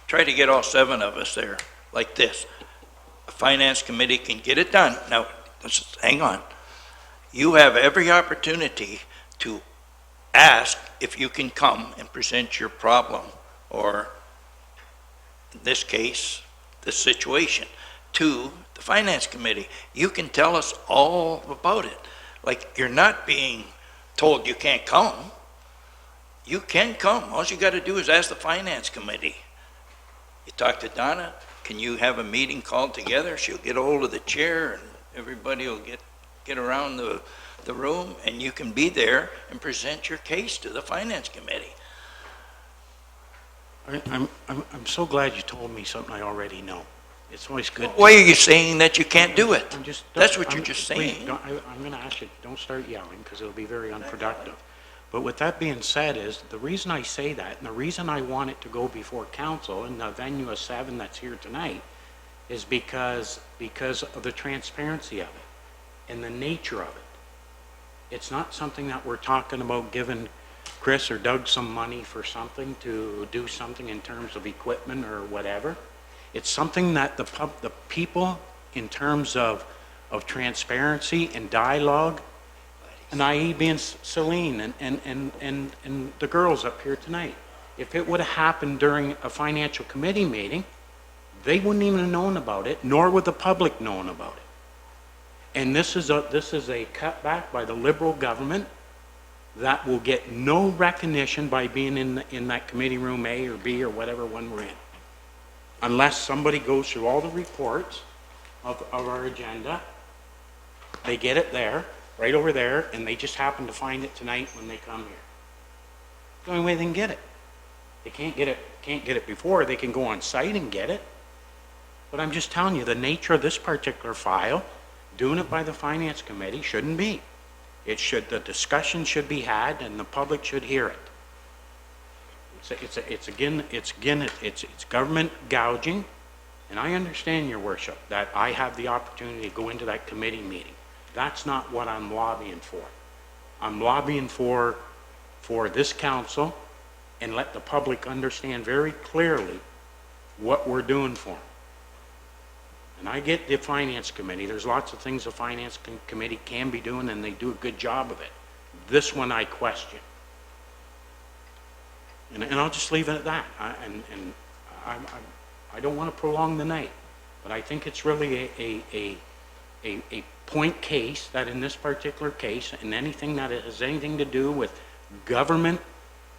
try to get all 7 of us there like this. The Finance Committee can get it done. Now, let's hang on. You have every opportunity to ask if you can come and present your problem, or in this case, the situation, to the Finance Committee. You can tell us all about it. Like, you're not being told you can't come. You can come. All you got to do is ask the Finance Committee. You talk to Donna, can you have a meeting called together? She'll get a hold of the chair and everybody will get around the room, and you can be there and present your case to the Finance Committee. I'm so glad you told me something I already know. It's always good. Why are you saying that you can't do it? That's what you're just saying. I'm going to ask you, don't start yelling because it'll be very unproductive. But with that being said is, the reason I say that, and the reason I want it to go before council in the venue of 7 that's here tonight, is because of the transparency of it and the nature of it. It's not something that we're talking about giving Chris or Doug some money for something to do something in terms of equipment or whatever. It's something that the people, in terms of transparency and dialogue, and i.e. being Celine and the girls up here tonight, if it would have happened during a Financial Committee meeting, they wouldn't even have known about it, nor would the public known about it. And this is a cutback by the Liberal government that will get no recognition by being in that committee room A or B or whatever one we're in, unless somebody goes through all the reports of our agenda. They get it there, right over there, and they just happen to find it tonight when they come here. The only way they can get it. They can't get it before. They can go on site and get it. But I'm just telling you, the nature of this particular file, doing it by the Finance Committee shouldn't be. The discussion should be had and the public should hear it. It's government gouging, and I understand, Your Worship, that I have the opportunity to go into that committee meeting. That's not what I'm lobbying for. I'm lobbying for this council and let the public understand very clearly what we're doing for them. And I get the Finance Committee. There's lots of things the Finance Committee can be doing, and they do a good job of it. This one I question. And I'll just leave it at that. I don't want to prolong the night, but I think it's really a point case that in this particular case, and anything that has anything to do with government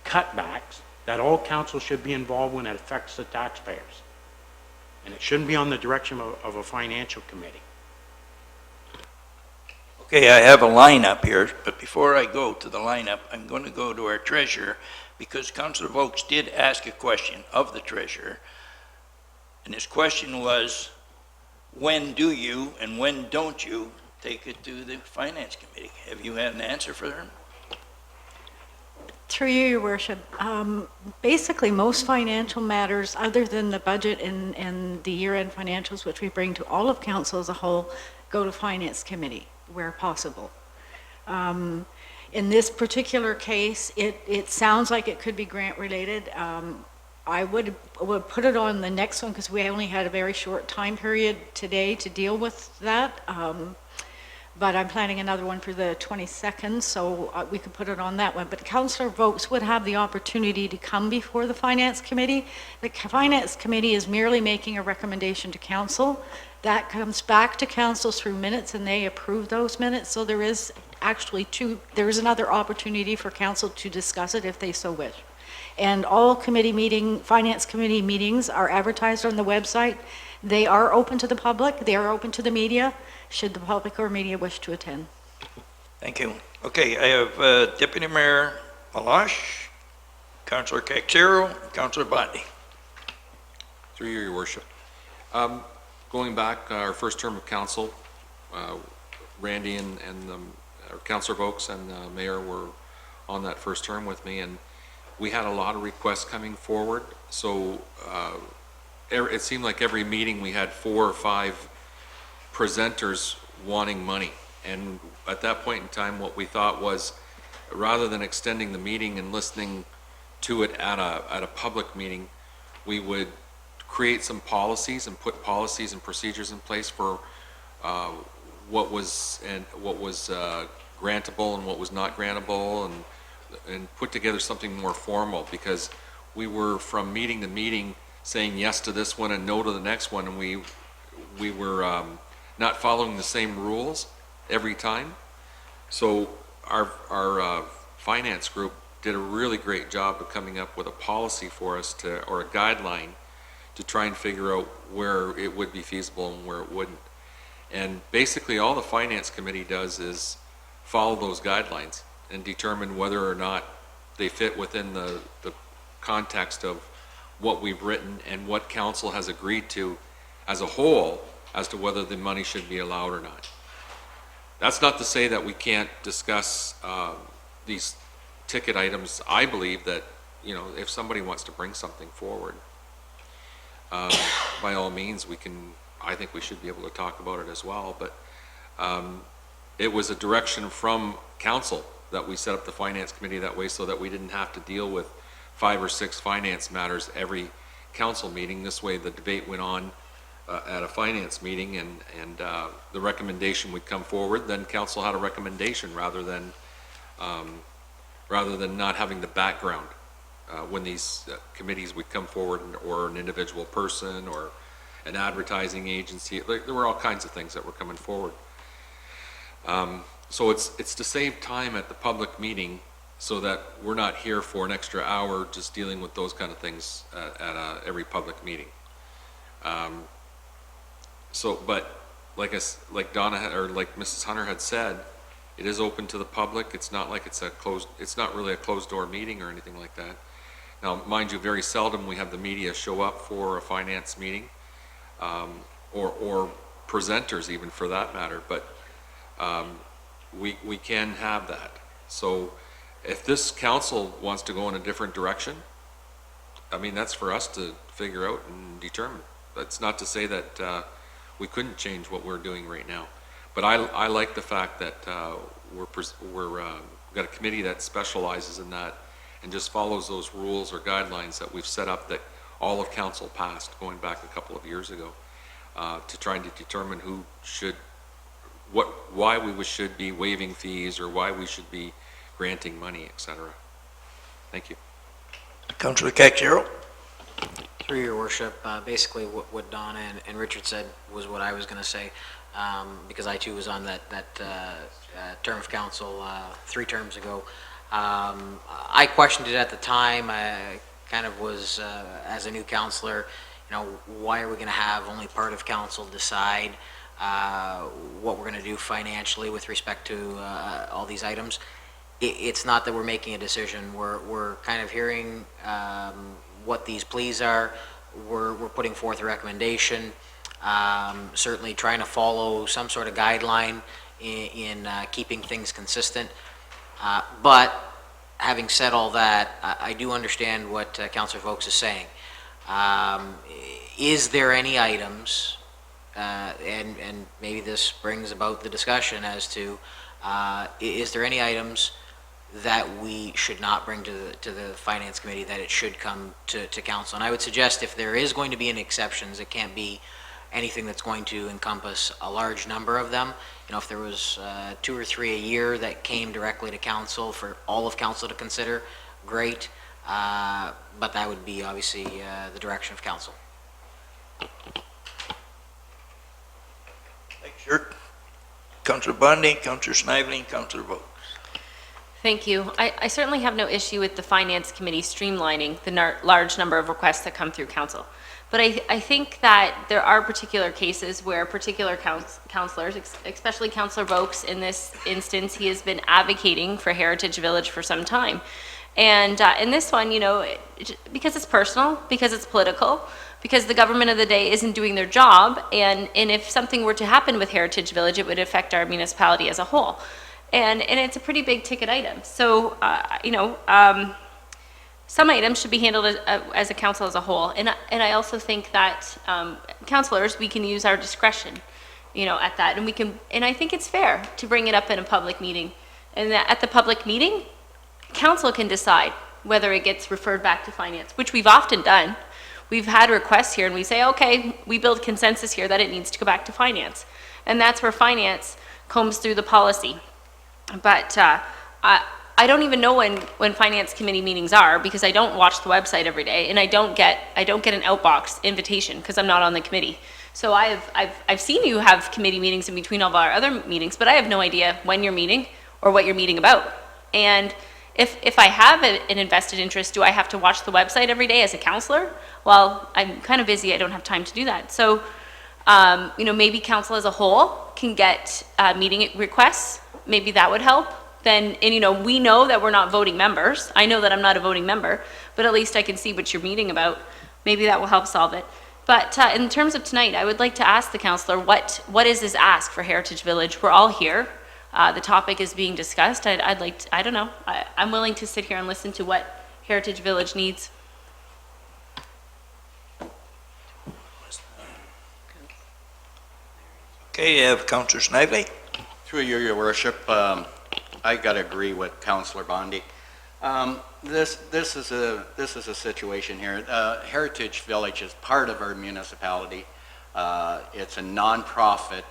cutbacks, that all council should be involved when it affects the taxpayers. And it shouldn't be on the direction of a financial committee. Okay, I have a lineup here, but before I go to the lineup, I'm going to go to our treasurer, because Councillor Vokes did ask a question of the treasurer. And his question was, when do you and when don't you take it to the Finance Committee? Have you had an answer for him? Through you, Your Worship, basically most financial matters other than the budget and the year-end financials, which we bring to all of council as a whole, go to Finance Committee where possible. In this particular case, it sounds like it could be grant related. I would put it on the next one because we only had a very short time period today to deal with that. But I'm planning another one for the 22nd, so we could put it on that one. But Councillor Vokes would have the opportunity to come before the Finance Committee. The Finance Committee is merely making a recommendation to Council. That comes back to Council through minutes, and they approve those minutes. So there is actually another opportunity for Council to discuss it if they so wish. And all Finance Committee meetings are advertised on the website. They are open to the public. They are open to the media, should the public or media wish to attend. Thank you. Okay, I have Deputy Mayor Malash, Councillor Caxero, Councillor Bondi. Through you, Your Worship. Going back, our first term of council, Randy and Councillor Vokes and the Mayor were on that first term with me, and we had a lot of requests coming forward. So it seemed like every meeting we had 4 or 5 presenters wanting money. And at that point in time, what we thought was, rather than extending the meeting and listening to it at a public meeting, we would create some policies and put policies and procedures in place for what was grantable and what was not grantable, and put together something more formal, because we were from meeting to meeting saying yes to this one and no to the next one, and we were not following the same rules every time. So our finance group did a really great job of coming up with a policy for us or a guideline to try and figure out where it would be feasible and where it wouldn't. And basically all the Finance Committee does is follow those guidelines and determine whether or not they fit within the context of what we've written and what council has agreed to as a whole as to whether the money should be allowed or not. That's not to say that we can't discuss these ticket items. I believe that, if somebody wants to bring something forward, by all means, I think we should be able to talk about it as well. But it was a direction from council that we set up the Finance Committee that way, so that we didn't have to deal with 5 or 6 finance matters every council meeting. This way the debate went on at a finance meeting, and the recommendation would come forward. Then council had a recommendation rather than not having the background when these committees would come forward, or an individual person or an advertising agency. There were all kinds of things that were coming forward. So it's to save time at the public meeting, so that we're not here for an extra hour just dealing with those kind of things at every public meeting. But like Donna or like Mrs. Hunter had said, it is open to the public. It's not like it's not really a closed door meeting or anything like that. Now, mind you, very seldom we have the media show up for a finance meeting. or presenters even for that matter, but we can have that. So if this council wants to go in a different direction, I mean, that's for us to figure out and determine. That's not to say that we couldn't change what we're doing right now. But I like the fact that we've got a committee that specializes in that and just follows those rules or guidelines that we've set up that all of council passed going back a couple of years ago to try to determine who should, why we should be waiving fees or why we should be granting money, etc. Thank you. Councillor Caxiero. Through your worship, basically what Donna and Richard said was what I was going to say, because I too was on that term of council 3 terms ago. I questioned it at the time. I kind of was, as a new councillor, you know, why are we going to have only part of council decide what we're going to do financially with respect to all these items? It's not that we're making a decision. We're kind of hearing what these pleas are. We're putting forth a recommendation, certainly trying to follow some sort of guideline in keeping things consistent. But having said all that, I do understand what Councillor Vokes is saying. Is there any items, and maybe this brings about the discussion as to, is there any items that we should not bring to the Finance Committee, that it should come to Council? And I would suggest if there is going to be any exceptions, it can't be anything that's going to encompass a large number of them. You know, if there was 2 or 3 a year that came directly to Council for all of Council to consider, great. But that would be obviously the direction of Council. Thanks, sir. Councillor Bondi, Councillor Snively, and Councillor Vokes. Thank you. I certainly have no issue with the Finance Committee streamlining the large number of requests that come through council. But I think that there are particular cases where particular councillors, especially Councillor Vokes in this instance, he has been advocating for Heritage Village for some time. And in this one, you know, because it's personal, because it's political, because the government of the day isn't doing their job, and if something were to happen with Heritage Village, it would affect our municipality as a whole. And it's a pretty big ticket item. So, you know, some items should be handled as a council as a whole. And I also think that councillors, we can use our discretion, you know, at that. And I think it's fair to bring it up in a public meeting. And that at the public meeting, council can decide whether it gets referred back to finance, which we've often done. We've had requests here and we say, okay, we build consensus here that it needs to go back to finance. And that's where finance combs through the policy. But I don't even know when Finance Committee meetings are, because I don't watch the website every day, and I don't get an outbox invitation because I'm not on the committee. So I've seen you have committee meetings in between all of our other meetings, but I have no idea when you're meeting or what you're meeting about. And if I have an invested interest, do I have to watch the website every day as a councillor? Well, I'm kind of busy. I don't have time to do that. So, you know, maybe council as a whole can get meeting requests. Maybe that would help. Then, and you know, we know that we're not voting members. I know that I'm not a voting member, but at least I can see what you're meeting about. Maybe that will help solve it. But in terms of tonight, I would like to ask the councillor, what is his ask for Heritage Village? We're all here. The topic is being discussed. I'd like to, I don't know. I'm willing to sit here and listen to what Heritage Village needs. Okay, you have Councillor Snively. Through you, your worship, I got to agree with Councillor Bondi. This is a situation here. Heritage Village is part of our municipality. It's a non-profit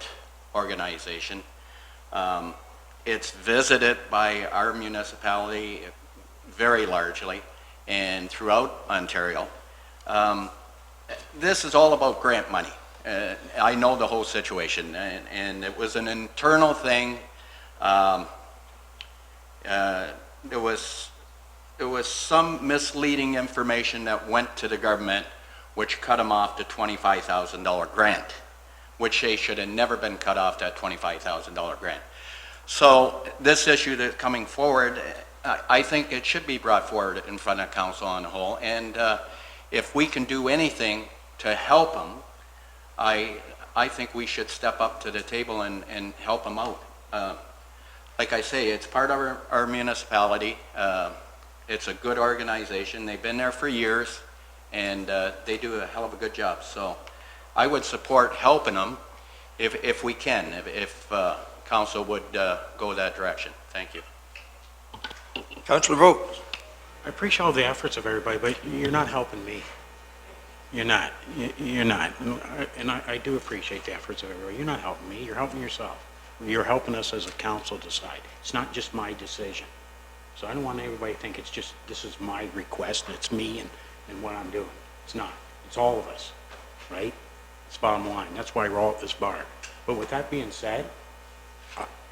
organization. It's visited by our municipality very largely and throughout Ontario. This is all about grant money. I know the whole situation, and it was an internal thing. There was some misleading information that went to the government, which cut them off the $25,000 grant, which they should have never been cut off that $25,000 grant. So this issue that's coming forward, I think it should be brought forward in front of council on the whole. And if we can do anything to help them, I think we should step up to the table and help them out. Like I say, it's part of our municipality. It's a good organization. They've been there for years, and they do a hell of a good job. So I would support helping them if we can, if council would go that direction. Thank you. Councilor Vogt. I appreciate all the efforts of everybody, but you're not helping me. You're not. You're not. And I do appreciate the efforts of everybody. You're not helping me. You're helping yourself. You're helping us as a council decide. It's not just my decision. So I don't want everybody to think it's just, this is my request, and it's me and what I'm doing. It's not. It's all of us, right? It's bottom line. That's why we're all at this bar. But with that being said,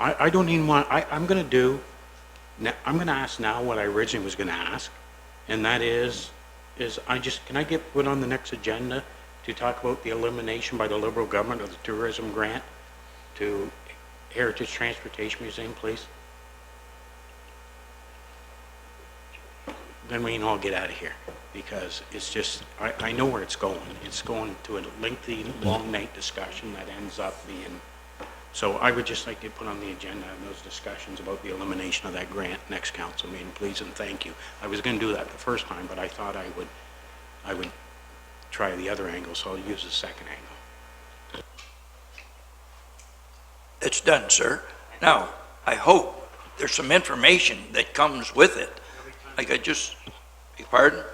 I don't even want, I'm going to ask now what I originally was going to ask, and that is can I get put on the next agenda to talk about the elimination by the Liberal government of the tourism grant to Heritage Transportation Museum, please? Then we can all get out of here, because it's just, I know where it's going. It's going to a lengthy, long night discussion that ends up being, so I would just like to put on the agenda those discussions about the elimination of that grant next council meeting, please, and thank you. I was going to do that the first time, but I thought I would try the other angle, so I'll use the second angle. It's done, sir. Now, I hope there's some information that comes with it. Like pardon?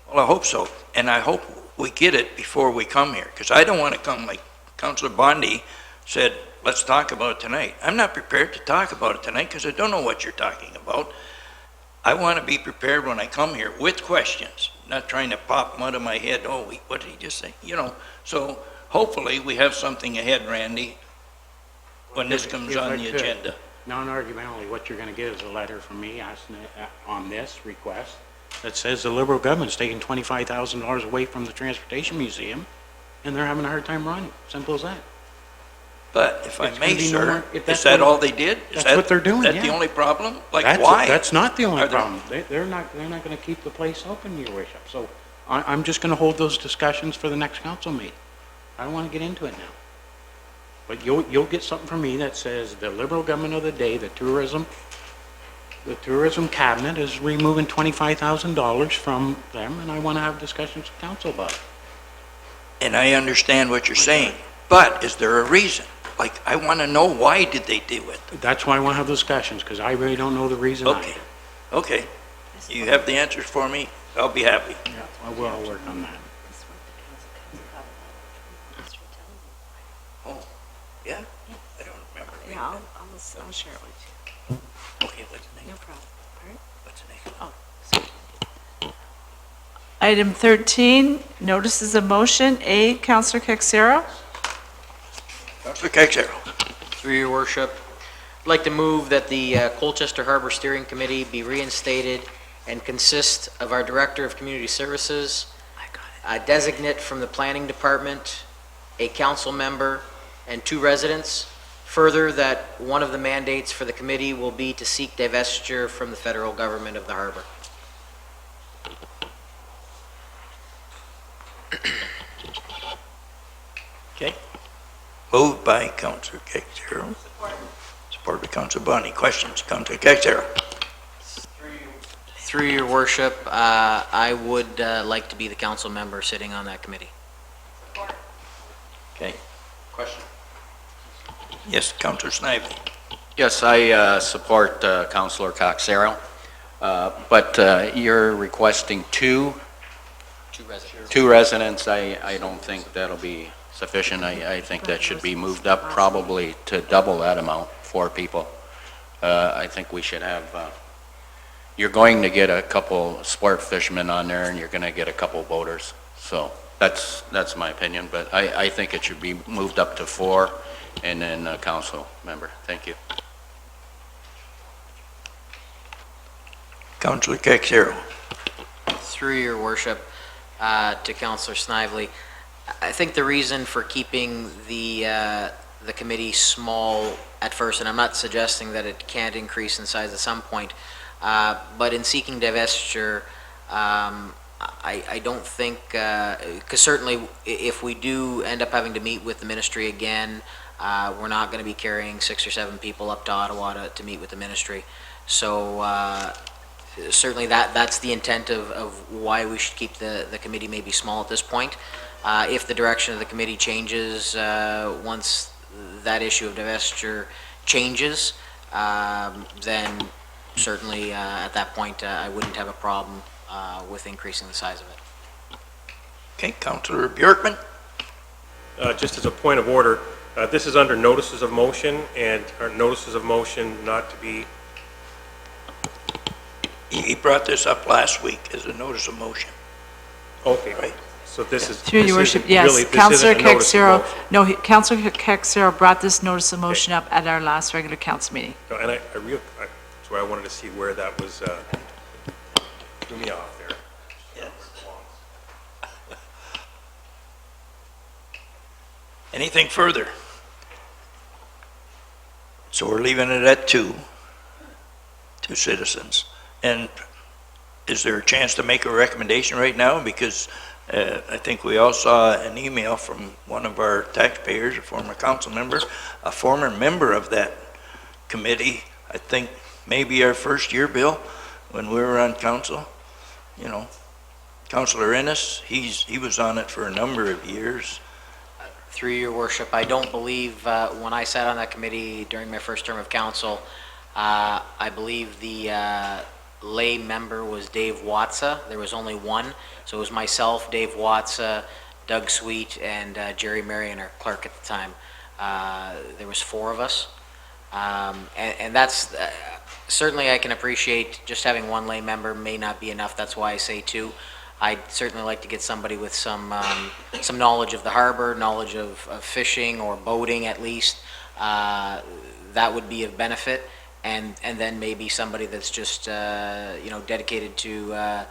Well, I hope so. And I hope we get it before we come here, because I don't want to come like Councilor Bondi said, let's talk about it tonight. I'm not prepared to talk about it tonight because I don't know what you're talking about. I want to be prepared when I come here with questions, not trying to pop mud in my head. Oh, what did he just say? So hopefully we have something ahead, Randy, when this comes on the agenda. Non-argumentally, what you're going to get is a letter from me asking on this request that says the Liberal government's taking $25,000 away from the Transportation Museum, and they're having a hard time running. Simple as that. But if I may, sir, is that all they did? That's what they're doing, Is that the yeah. only problem? Why? That's not the only problem. They're not going to keep the place open, Your Worship. So I'm just going to hold those discussions for the next council meeting. I don't want to get into it now. But you'll get something from me that says the Liberal government of the day, the tourism cabinet is removing $25,000 from them, and I want to have discussions with council about it. And I understand what you're saying, but is there a reason? Like, I want to know, why did they do it? That's why I want to have discussions, because I really don't know the reason either. Okay. You have the answers for me, I'll be happy. Yeah, I will. I'll work on that. Oh, yeah? I don't remember. Yeah, I'll share it with you. Okay, what's the next? No problem. All right. What's the next? Oh, Item 13, notices of motion. A, Councilor Caxero. Councilor Caxero. Through your worship, I'd like to move that the Colchester Harbor Steering Committee be reinstated and consist of our Director of Community Services, a designate from the Planning Department, a council member, and 2 residents. Further, that one of the mandates for the committee will be to seek divestiture from the federal government of the harbor. Okay. Moved by Councilor Caxero. Support by Councilor Bondi. Questions? Councilor Caxero. Through your worship, I would like to be the council member sitting on that committee. Okay. Question? Yes, Councilor Snively. Yes, I support Councilor Coxero, but you're requesting two residents. I don't think that'll be sufficient. I think that should be moved up probably to double that amount, 4 people. I think we should have, you're going to get a couple sport fishermen on there, and you're going to get a couple boaters. So that's my opinion, but I think it should be moved up to 4, and then a council member. Thank you. Councilor Caxero. Through your worship, to Councilor Snively, I think the reason for keeping the committee small at first, and I'm not suggesting that it can't increase in size at some point, but in seeking divestiture, I don't think, because certainly if we do end up having to meet with the ministry again, we're not going to be carrying 6 or 7 people up to Ottawa to meet with the ministry. So certainly that's the intent of why we should keep the committee maybe small at this point. If the direction of the committee changes, once that issue of divestiture changes, then certainly at that point I wouldn't have a problem with increasing the size of it. Okay, Councillor Bjorkman? Just as a point of order, this is under notices of motion, and our notices of motion not to be, He brought this up last week as a notice of motion. okay, Right. so this is. Through this your worship, isn't really- yes. this Councillor isn't a notice of Kexero, motion. no, Councillor Kexero brought this notice of motion up at our last regular council meeting. No, and that's why I wanted to see where that was, threw me off there. Anything further? So we're leaving it at two citizens. And is there a chance to make a recommendation right now? Because I think we all saw an email from one of our taxpayers, a former council member, a former member of that committee, I think maybe our first year, Bill, when we were on council, you know, Councillor Ennis, he was on it for a number of years. Through your worship, I don't believe, when I sat on that committee during my first term of council, I believe the lay member was Dave Watsa. There was only one, so it was myself, Dave Watsa, Doug Sweet, and Jerry Marion, our clerk at the time. There was 4 of us, and that's certainly I can appreciate just having one lay member may not be enough. That's why I say 2. I'd certainly like to get somebody with some knowledge of the harbor, knowledge of fishing or boating at least. That would be of benefit, and then maybe somebody that's just dedicated to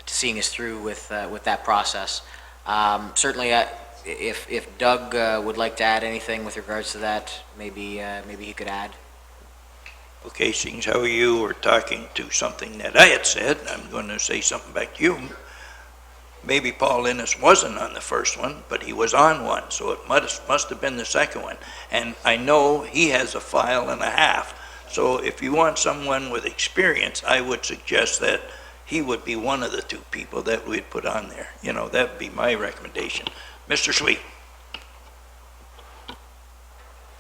seeing us through with that process. Certainly, if Doug would like to add anything with regards to that, maybe he could add. Okay, seeing how you were talking to something that I had said, I'm going to say something back to you. Maybe Paul Innes wasn't on the first one, but he was on one, so it must have been the second one. And I know he has a file and a half. So if you want someone with experience, I would suggest that he would be one of the 2 people that we'd put on there. You know, that would be my recommendation. Mr. Sweet?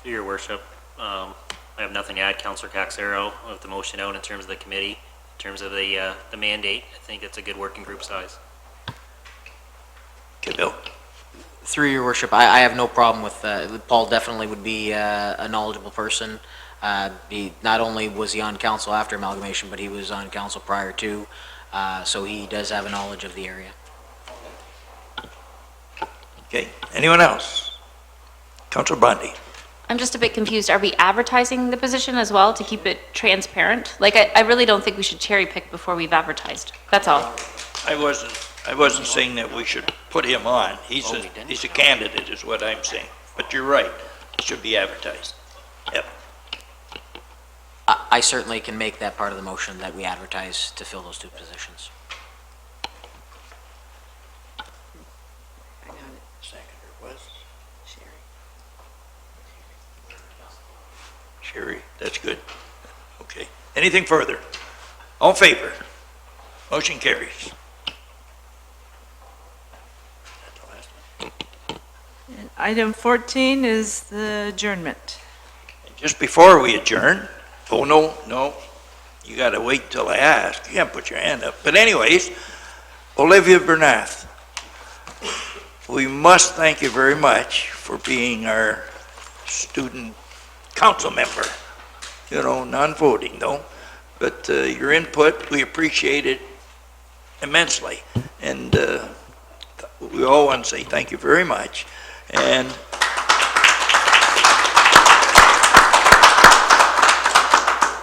Through your worship, I have nothing to add. Councillor Caxero with the motion out in terms of the committee, in terms of the mandate. I think it's a good working group size. Okay, Bill? Through your worship, I have no problem with, Paul definitely would be a knowledgeable person. Not only was he on council after amalgamation, but he was on council prior to, so he does have a knowledge of the area. Okay, anyone else? Councillor Bundy? I'm just a bit confused. Are we advertising the position as well to keep it transparent? Like, I really don't think we should cherry pick before we've advertised. That's all. I wasn't saying that we should put him on. He's a candidate is what I'm saying. But you're right, it should be advertised. Yep. I certainly can make that part of the motion that we advertise to fill those 2 positions. I got it. Seconder was Sherry. Sherry, that's good. Okay, anything further? All in favor? Motion carries. Item 14 is the adjournment. Just before we adjourn, oh, no, you got to wait till I ask. You can't put your hand up. But anyways, Olivia Bernath, we must thank you very much for being our student council member. You know, non-voting though, but your input, we appreciate it immensely. And we all want to say thank you very much. And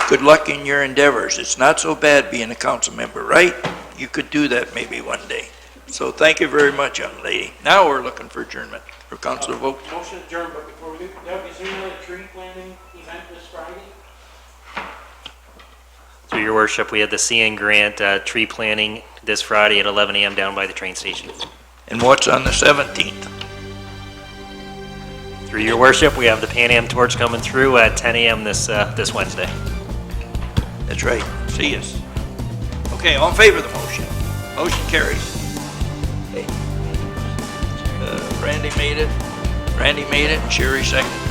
good luck in your endeavors. It's not so bad being a council member, right? You could do that maybe one day. So thank you very much, young lady. Now we're looking for adjournment for council vote. Motion adjourned, but before we do, Doug, is there a tree planting event this Friday? Through your worship, we had the CN Grant tree planting this Friday at 11 a.m. down by the train station. And what's on the 17th? Through your worship, we have the Pan Am torch coming through at 10 a.m. this Wednesday. That's right, see us. Okay, all in favor of the motion? Motion carries. Okay. Randy made it, and Sherry seconded.